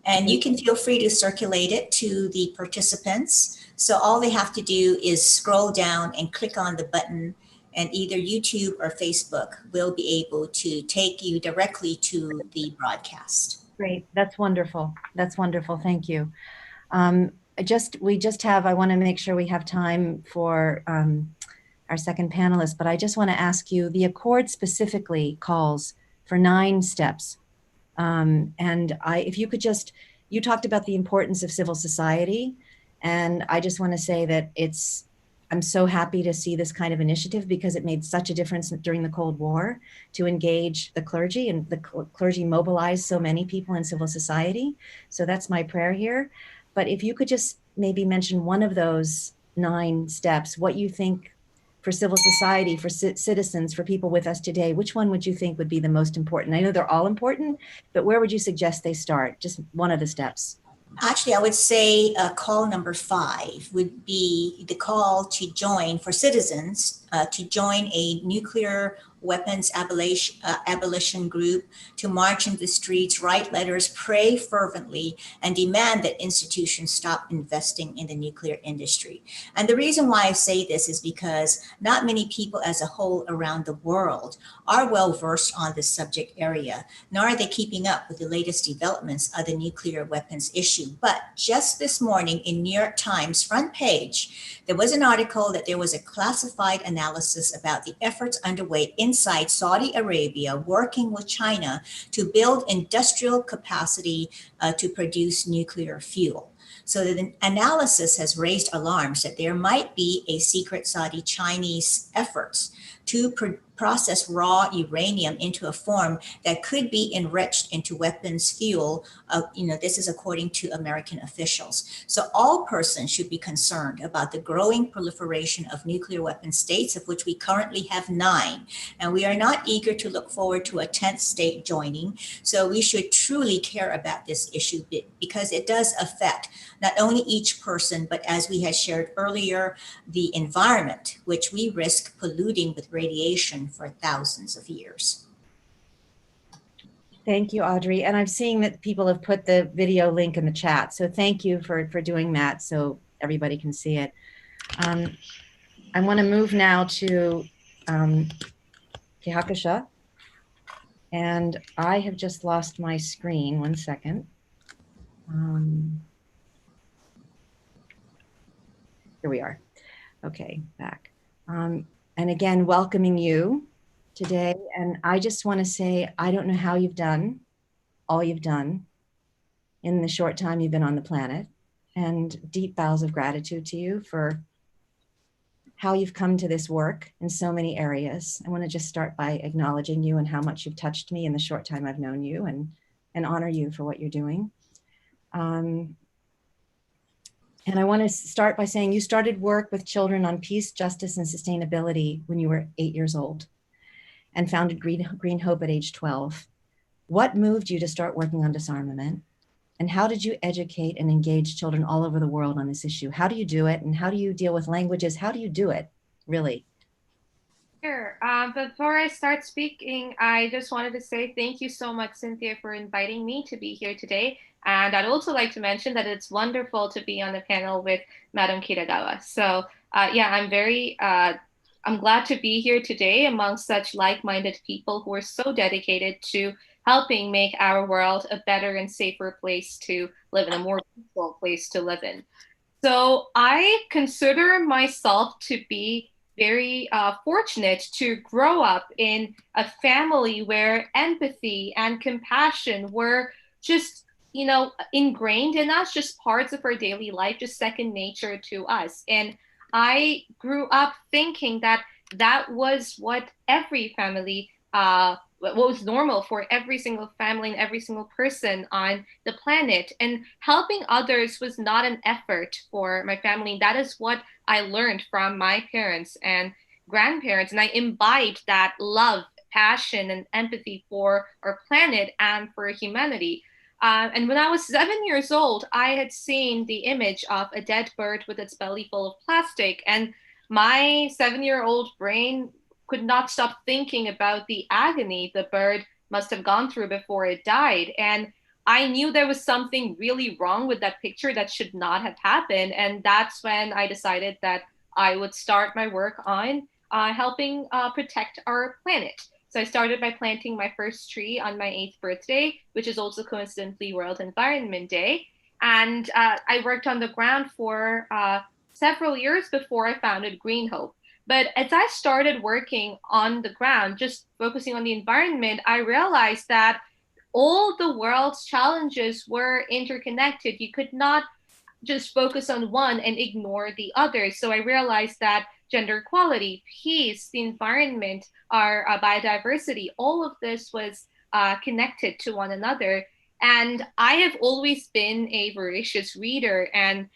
And you can feel free to circulate it to the participants. So all they have to do is scroll down and click on the button, and either YouTube or Facebook will be able to take you directly to the broadcast. Great, that's wonderful. That's wonderful, thank you. I want to make sure we have time for our second panelist, but I just want to ask you, the Accord specifically calls for 9 steps. If you could you talked about the importance of civil society, and I just want to say that I'm so happy to see this kind of initiative, because it made such a difference during the Cold War to engage the clergy, and the clergy mobilized so many people in civil society. So that's my prayer here. But if you could just maybe mention one of those 9 steps, what you think for civil society, for citizens, for people with us today, which one would you think would be the most important? I know they're all important, but where would you suggest they start? Just one of the steps. Actually, I would say call number 5 would be the call to join for citizens to join a nuclear weapons abolition group, to march in the streets, write letters, pray fervently, and demand that institutions stop investing in the nuclear industry. And the reason why I say this is because not many people as a whole around the world are well versed on this subject area, nor are they keeping up with the latest developments of the nuclear weapons issue. But just this morning in New York Times front page, there was an article that there was a classified analysis about the efforts underway inside Saudi Arabia, working with China to build industrial capacity to produce nuclear fuel. So the analysis has raised alarms that there might be a secret Saudi Chinese efforts to process raw uranium into a form that could be enriched into weapons fuel. This is according to American officials. So all persons should be concerned about the growing proliferation of nuclear weapon states, of which we currently have 9. And we are not eager to look forward to a 10th state joining. So we should truly care about this issue because it does affect not only each person, but as we had shared earlier, the environment, which we risk polluting with radiation for thousands of years. Thank you, Audrey. And I'm seeing that people have put the video link in the chat. So thank you for doing that so everybody can see it. I want to move now to Hibakusha. And I have just lost my screen. One second. Here we are. Okay, back. And again, welcoming you today. And I just want to say, I don't know how you've done all you've done in the short time you've been on the planet, and deep bows of gratitude to you for how you've come to this work in so many areas. I want to just start by acknowledging you and how much you've touched me in the short time I've known you, and honor you for what you're doing. And I want to start by saying you started work with children on peace, justice, and sustainability when you were 8 years old, and founded Green Hope at age 12. What moved you to start working on disarmament? And how did you educate and engage children all over the world on this issue? How do you do it? And how do you deal with languages? How do you do it, really? Sure. Before I start speaking, I just wanted to say thank you so much, Cynthia, for inviting me to be here today. And I'd also like to mention that it's wonderful to be on the panel with Madam Kitagawa. So yeah, I'm glad to be here today among such like-minded people who are so dedicated to helping make our world a better and safer place to live in, a more peaceful place to live in. So I consider myself to be very fortunate to grow up in a family where empathy and compassion were just, ingrained in us, just parts of our daily life, just second nature to us. And I grew up thinking that that was what every family, what was normal for every single family and every single person on the planet. And helping others was not an effort for my family. That is what I learned from my parents and grandparents. And I imbibed that love, passion, and empathy for our planet and for humanity. And when I was 7 years old, I had seen the image of a dead bird with its belly full of plastic. And my 7-year-old brain could not stop thinking about the agony the bird must have gone through before it died. And I knew there was something really wrong with that picture that should not have happened. And that's when I decided that I would start my work on helping protect our planet. So I started by planting my first tree on my 8th birthday, which is also coincidentally World Environment Day. And I worked on the ground for several years before I founded Green Hope. But as I started working on the ground, just focusing on the environment, I realized that all the world's challenges were interconnected. You could not just focus on one and ignore the other. So I realized that gender equality, peace, the environment, our biodiversity, all of this was connected to one another. And I have always been a voracious reader, and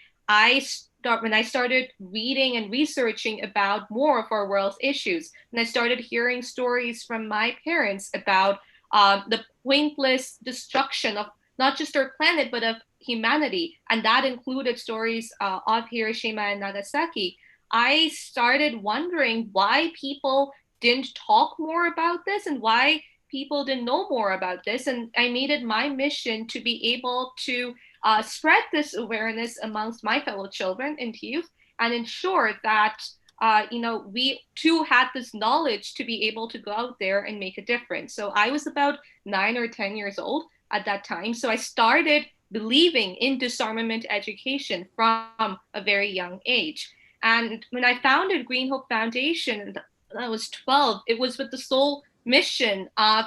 when I started reading and researching about more of our world's issues, and I started hearing stories from my parents about the pointless destruction of not just our planet, but of humanity. And that included stories of Hiroshima and Nagasaki. I started wondering why people didn't talk more about this and why people didn't know more about this. And I made it my mission to be able to spread this awareness amongst my fellow children and youth and ensure that we too had this knowledge to be able to go out there and make a difference. So I was about 9 or 10 years old at that time. So I started believing in disarmament education from a very young age. And when I founded Green Hope Foundation, when I was 12, it was with the sole mission of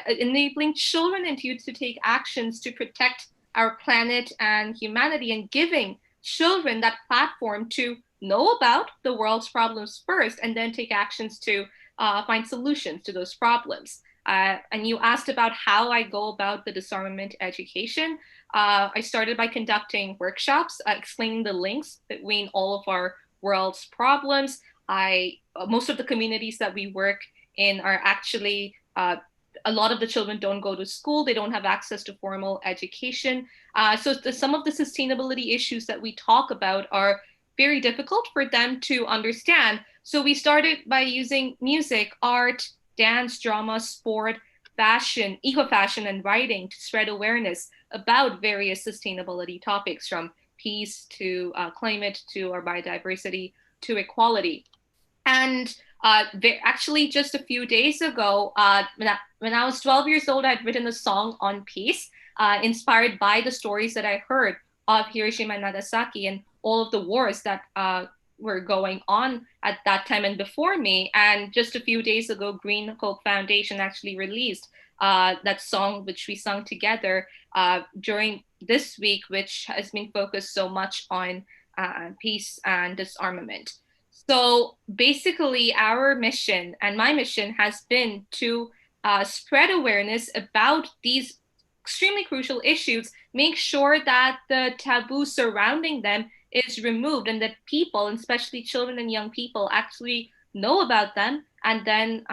enabling children and youth to take actions to protect our planet and humanity, and giving children that platform to know about the world's problems first and then take actions to find solutions to those problems. And you asked about how I go about the disarmament education. I started by conducting workshops, explaining the links between all of our world's problems. Most of the communities that we work in are actually, a lot of the children don't go to school. They don't have access to formal education. So some of the sustainability issues that we talk about are very difficult for them to understand. So we started by using music, art, dance, drama, sport, fashion, eco-fashion, and writing to spread awareness about various sustainability topics, from peace to climate to our biodiversity to equality. And actually, just a few days ago, when I was 12 years old, I'd written a song on peace, inspired by the stories that I heard of Hiroshima and Nagasaki and all of the wars that were going on at that time and before me. And just a few days ago, Green Hope Foundation actually released that song, which we sung together during this week, which has been focused so much on peace and disarmament. So basically, our mission and my mission has been to spread awareness about these extremely crucial issues, make sure that the taboo surrounding them is removed, and that people, and especially children and young people, actually know about them, and then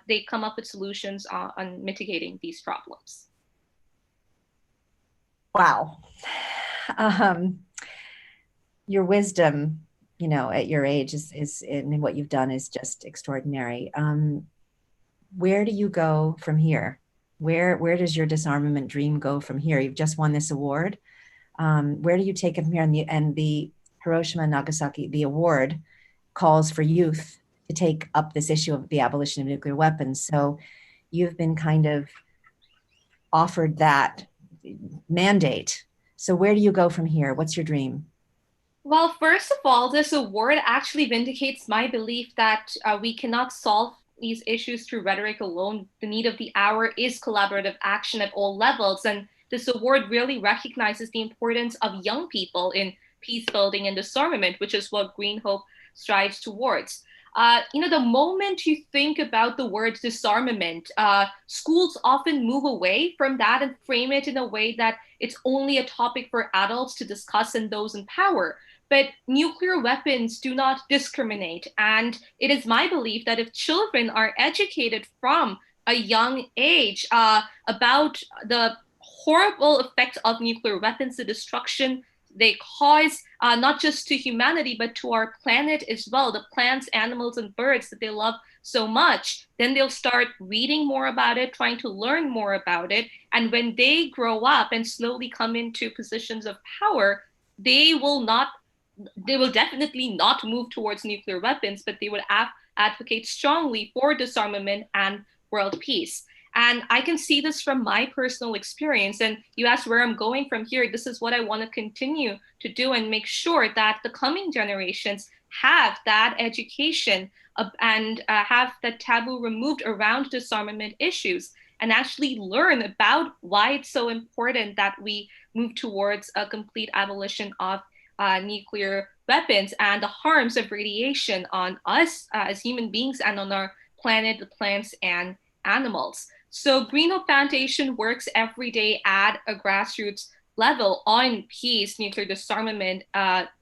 they come up with solutions on mitigating these problems. Wow. Your wisdom you know, at your age is and what you've done is just extraordinary. Where do you go from here? Where does your disarmament dream go from here? You've just won this award. Where do you take it from here? And the Hiroshima and Nagasaki, the award calls for youth to take up this issue of the abolition of nuclear weapons. So you've been kind of offered that mandate. So where do you go from here? What's your dream? Well, first of all, this award actually vindicates my belief that we cannot solve these issues through rhetoric alone. The need of the hour is collaborative action at all levels. And this award really recognizes the importance of young people in peace building and disarmament, which is what Green Hope strives towards. The moment you think about the word disarmament, schools often move away from that and frame it in a way that it's only a topic for adults to discuss and those in power. But nuclear weapons do not discriminate. And it is my belief that if children are educated from a young age about the horrible effects of nuclear weapons, the destruction they cause, not just to humanity, but to our planet as well, the plants, animals, and birds that they love so much, then they'll start reading more about it, trying to learn more about it. And when they grow up and slowly come into positions of power, they will definitely not move towards nuclear weapons, but they would advocate strongly for disarmament and world peace. And I can see this from my personal experience. And you asked where I'm going from here. This is what I want to continue to do and make sure that the coming generations have that education and have that taboo removed around disarmament issues and actually learn about why it's so important that we move towards a complete abolition of nuclear weapons and the harms of radiation on us as human beings and on our planet, the plants, and animals. So Green Hope Foundation works every day at a grassroots level on peace, nuclear disarmament,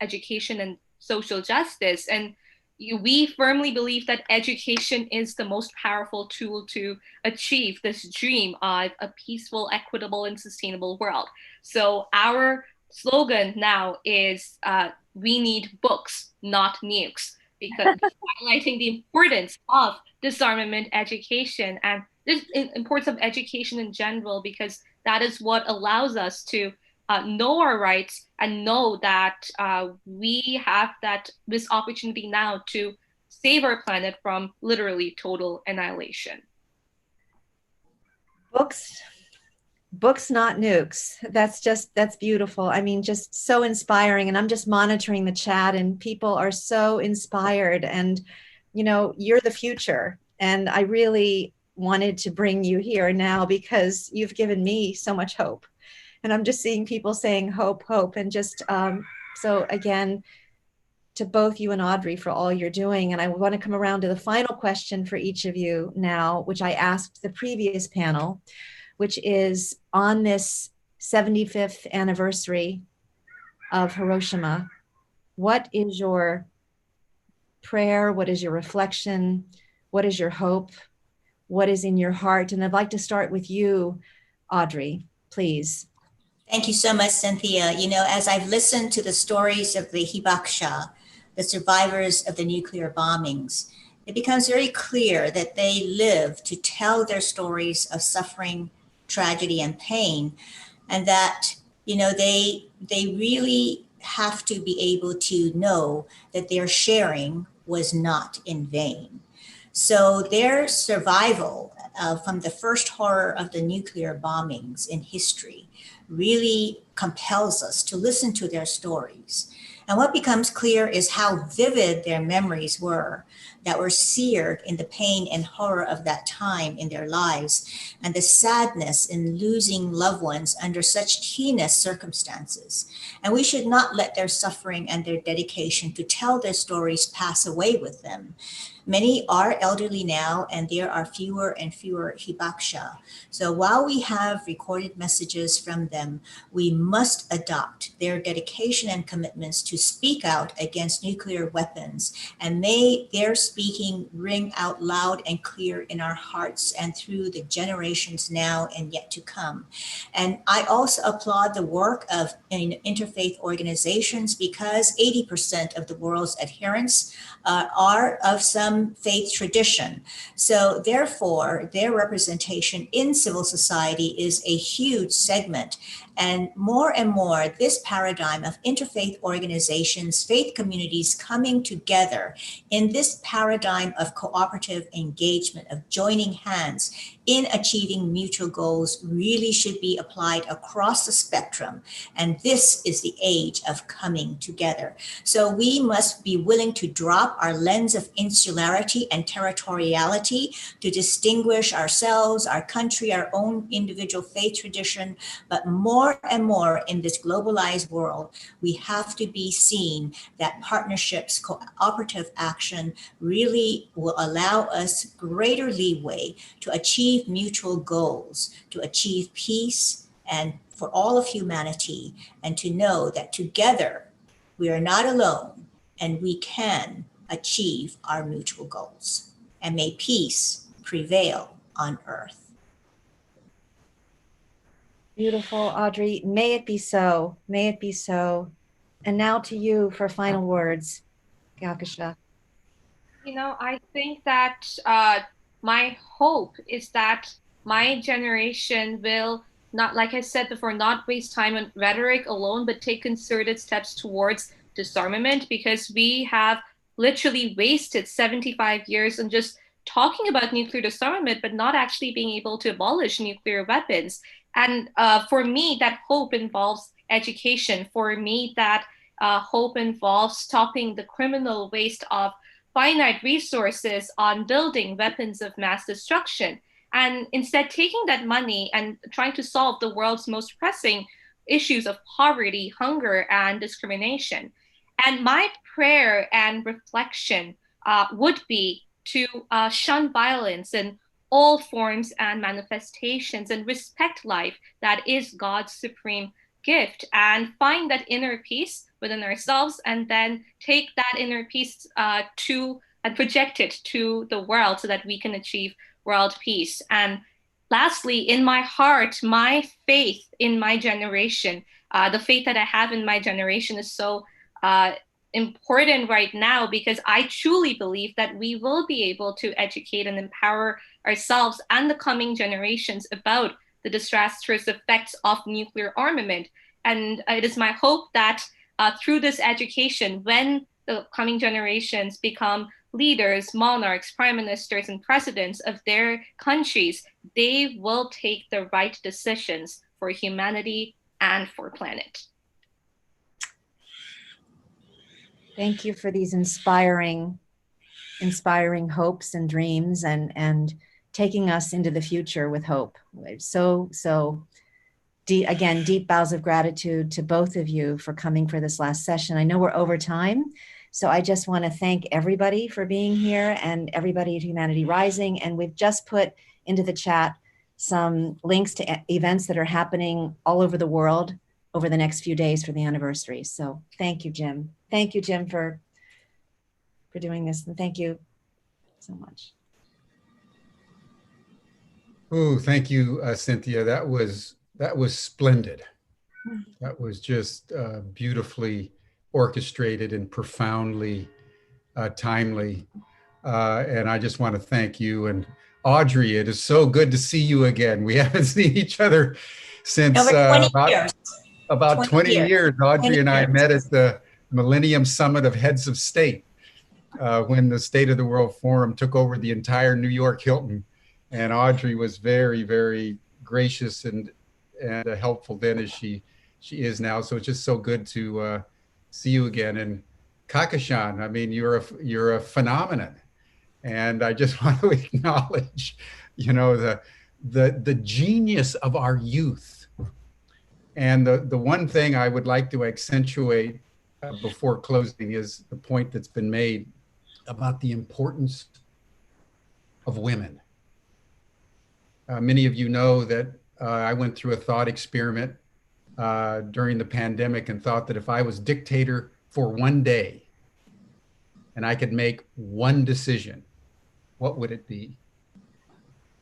education, and social justice. And we firmly believe that education is the most powerful tool to achieve this dream of a peaceful, equitable, and sustainable world. So our slogan now is we need books, not nukes, because highlighting the importance of disarmament education and the importance of education in general, because that is what allows us to know our rights and know that we have this opportunity now to save our planet from literally total annihilation. Books, not nukes. That's beautiful. I mean, just so inspiring. And I'm just monitoring the chat and people are so inspired and, you know, you're the future. And I really wanted to bring you here now because you've given me so much hope. And I'm just seeing people saying hope, hope. And just, so again, to both you and Audrey for all you're doing. And I want to come around to the final question for each of you now, which I asked the previous panel, which is on this 75th anniversary of Hiroshima, what is your prayer? What is your reflection? What is your hope? What is in your heart? And I'd like to start with you, Audrey, please. Thank you so much, Cynthia. You know, as I've listened to the stories of the Hibakusha, the survivors of the nuclear bombings, it becomes very clear that they live to tell their stories of suffering, tragedy, and pain, and that, you know, they really have to be able to know that their sharing was not in vain. So their survival from the first horror of the nuclear bombings in history really compels us to listen to their stories. And what becomes clear is how vivid their memories were that were seared in the pain and horror of that time in their lives, and the sadness in losing loved ones under such heinous circumstances. And we should not let their suffering and their dedication to tell their stories pass away with them. Many are elderly now, and there are fewer and fewer Hibakusha. So while we have recorded messages from them, we must adopt their dedication and commitments to speak out against nuclear weapons. And may their speaking ring out loud and clear in our hearts and through the generations now and yet to come. And I also applaud the work of interfaith organizations, because 80% of the world's adherents are of some faith tradition. So therefore, their representation in civil society is a huge segment. And more, this paradigm of interfaith organizations, faith communities coming together in this paradigm of cooperative engagement, of joining hands in achieving mutual goals, really should be applied across the spectrum. And this is the age of coming together. So we must be willing to drop our lens of insularity and territoriality to distinguish ourselves, our country, our own individual faith tradition. But more and more in this globalized world, we have to be seen that partnerships, cooperative action really will allow us greater leeway to achieve mutual goals, to achieve peace and for all of humanity, and to know that together we are not alone and we can achieve our mutual goals. And may peace prevail on earth. Beautiful, Audrey. May it be so. May it be so. And now to you for final words, Hibakusha. You know, I think that my hope is that my generation will not, like I said before, not waste time on rhetoric alone, but take concerted steps towards disarmament, because we have literally wasted 75 years on just talking about nuclear disarmament, but not actually being able to abolish nuclear weapons. And for me, that hope involves education. For me, that hope involves stopping the criminal waste of finite resources on building weapons of mass destruction, and instead taking that money and trying to solve the world's most pressing issues of poverty, hunger, and discrimination. And my prayer and reflection would be to shun violence in all forms and manifestations, and respect life that is God's supreme gift, and find that inner peace within ourselves, and then take that inner peace and project it to the world so that we can achieve world peace. And lastly, in my heart, my faith in my generation, the faith that I have in my generation is so important right now, because I truly believe that we will be able to educate and empower ourselves and the coming generations about the disastrous effects of nuclear armament. And it is my hope that through this education, when the coming generations become leaders, monarchs, prime ministers, and presidents of their countries, they will take the right decisions for humanity and for planet. Thank you for these inspiring hopes and dreams, and taking us into the future with hope. So deep, again, deep bows of gratitude to both of you for coming for this last session. I know we're over time, so I just want to thank everybody for being here, and everybody at Humanity Rising. And we've just put into the chat some links to events that are happening all over the world over the next few days for the anniversary. So thank you, Jim. Thank you, Jim, for doing this. And thank you so much. Oh, thank you, Cynthia. That was splendid. That was just beautifully orchestrated and profoundly timely. And I just want to thank you. And Audrey, it is so good to see you again. We haven't seen each other since about 20 years. Audrey and I met at the Millennium Summit of Heads of State when the State of the World Forum took over the entire New York Hilton. And Audrey was very, very gracious and helpful then, as she is now. So it's just so good to see you again. And Kakashan, I mean, you're a phenomenon. And I just want to acknowledge, you know, the genius of our youth. And the one thing I would like to accentuate before closing is the point that's been made about the importance of women. Many of you know that I went through a thought experiment during the pandemic and thought that if I was dictator for one day and I could make one decision, what would it be?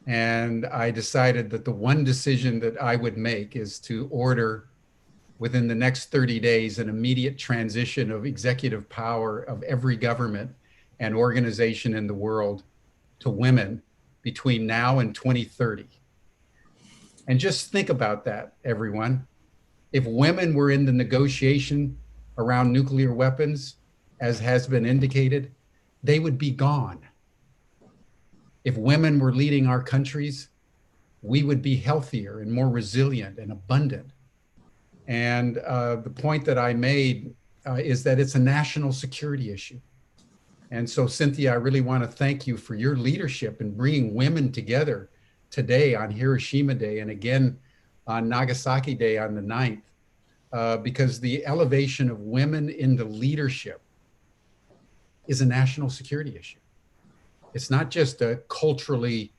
And I decided that the one decision that I would make is to order within the next 30 days an immediate transition of executive power of every government and organization in the world to women between now and 2030. And just think about that, everyone. If women were in the negotiation around nuclear weapons, as has been indicated, they would be gone. If women were leading our countries, we would be healthier and more resilient and abundant. And the point that I made is that it's a national security issue. And so, Cynthia, I really want to thank you for your leadership in bringing women together today on Hiroshima Day and again on Nagasaki Day on the 9th, because the elevation of women into leadership is a national security issue. It's not just a culturally,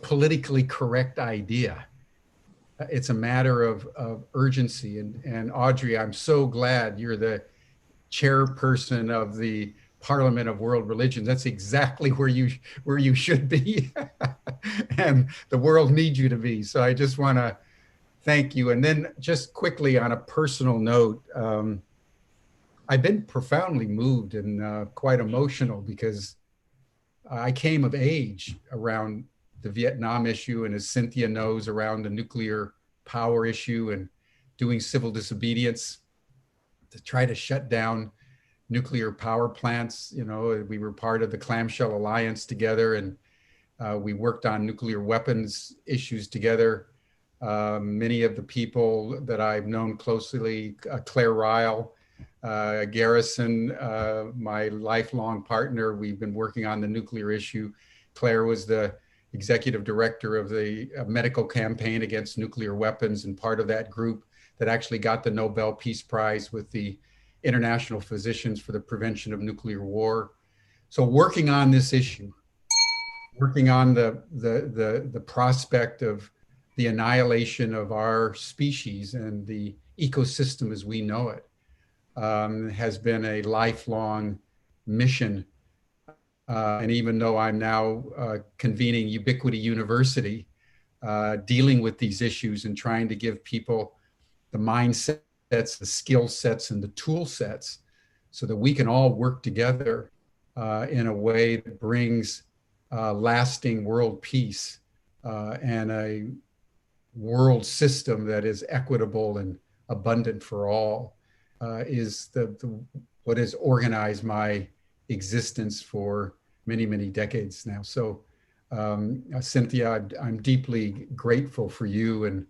politically correct idea. It's a matter of urgency. And Audrey, I'm so glad you're the chairperson of the Parliament of World Religions. That's exactly where you should be. And the world needs you to be. So I just want to thank you. And then just quickly on a personal note, I've been profoundly moved and quite emotional because I came of age around the Vietnam issue, and as Cynthia knows, around the nuclear power issue and doing civil disobedience to try to shut down nuclear power plants. We were part of the Clamshell Alliance together, and we worked on nuclear weapons issues together. Many of the people that I've known closely, Claire Ryle, Garrison, my lifelong partner, we've been working on the nuclear issue. Claire was the executive director of the medical campaign against nuclear weapons and part of that group that actually got the Nobel Peace Prize with the International Physicians for the Prevention of Nuclear War. So working on this issue, working on the prospect of the annihilation of our species and the ecosystem as we know it, has been a lifelong mission. And even though I'm now convening Ubiquity University, dealing with these issues and trying to give people the mindsets, the skill sets, and the tool sets so that we can all work together in a way that brings lasting world peace and a world system that is equitable and abundant for all, is what has organized my existence for many, many decades now. So Cynthia, I'm deeply grateful for you and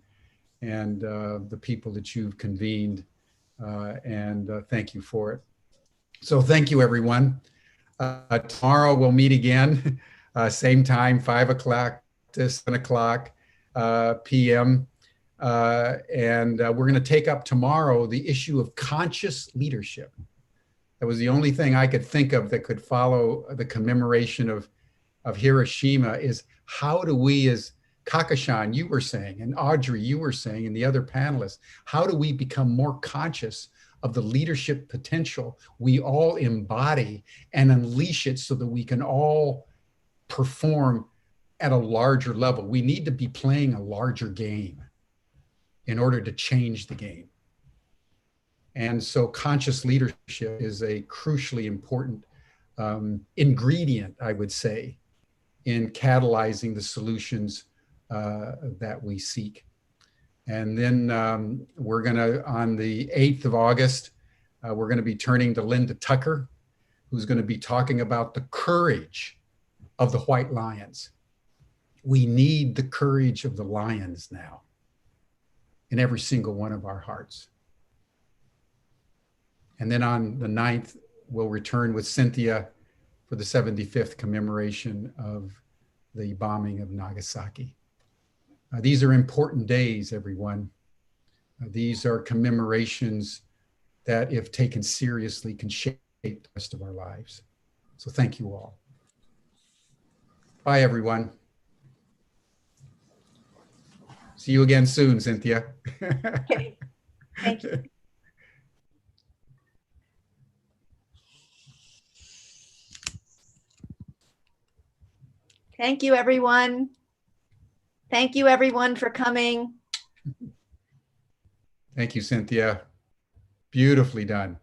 the people that you've convened, and thank you for it. So thank you, everyone. Tomorrow we'll meet again, same time, 5 o'clock to 7 o'clock p.m. And we're going to take up tomorrow the issue of conscious leadership. That was the only thing I could think of that could follow the commemoration of Hiroshima, is how do we, as Kakashan, you were saying, and Audrey, you were saying, and the other panelists, how do we become more conscious of the leadership potential we all embody and unleash it so that we can all perform at a larger level? We need to be playing a larger game in order to change the game. And so conscious leadership is a crucially important ingredient, I would say, in catalyzing the solutions that we seek. And then we're gonna, on the 8th of August, we're gonna be turning to Linda Tucker, who's gonna be talking about the courage of the white lions. We need the courage of the lions now in every single one of our hearts. And then on the 9th, we'll return with Cynthia for the 75th commemoration of the bombing of Nagasaki. These are important days, everyone. These are commemorations that, if taken seriously, can shape the rest of our lives. So thank you all. Bye, everyone. See you again soon, Cynthia. Okay. Thank you. Thank you, everyone. Thank you, everyone, for coming. Thank you, Cynthia. Beautifully done.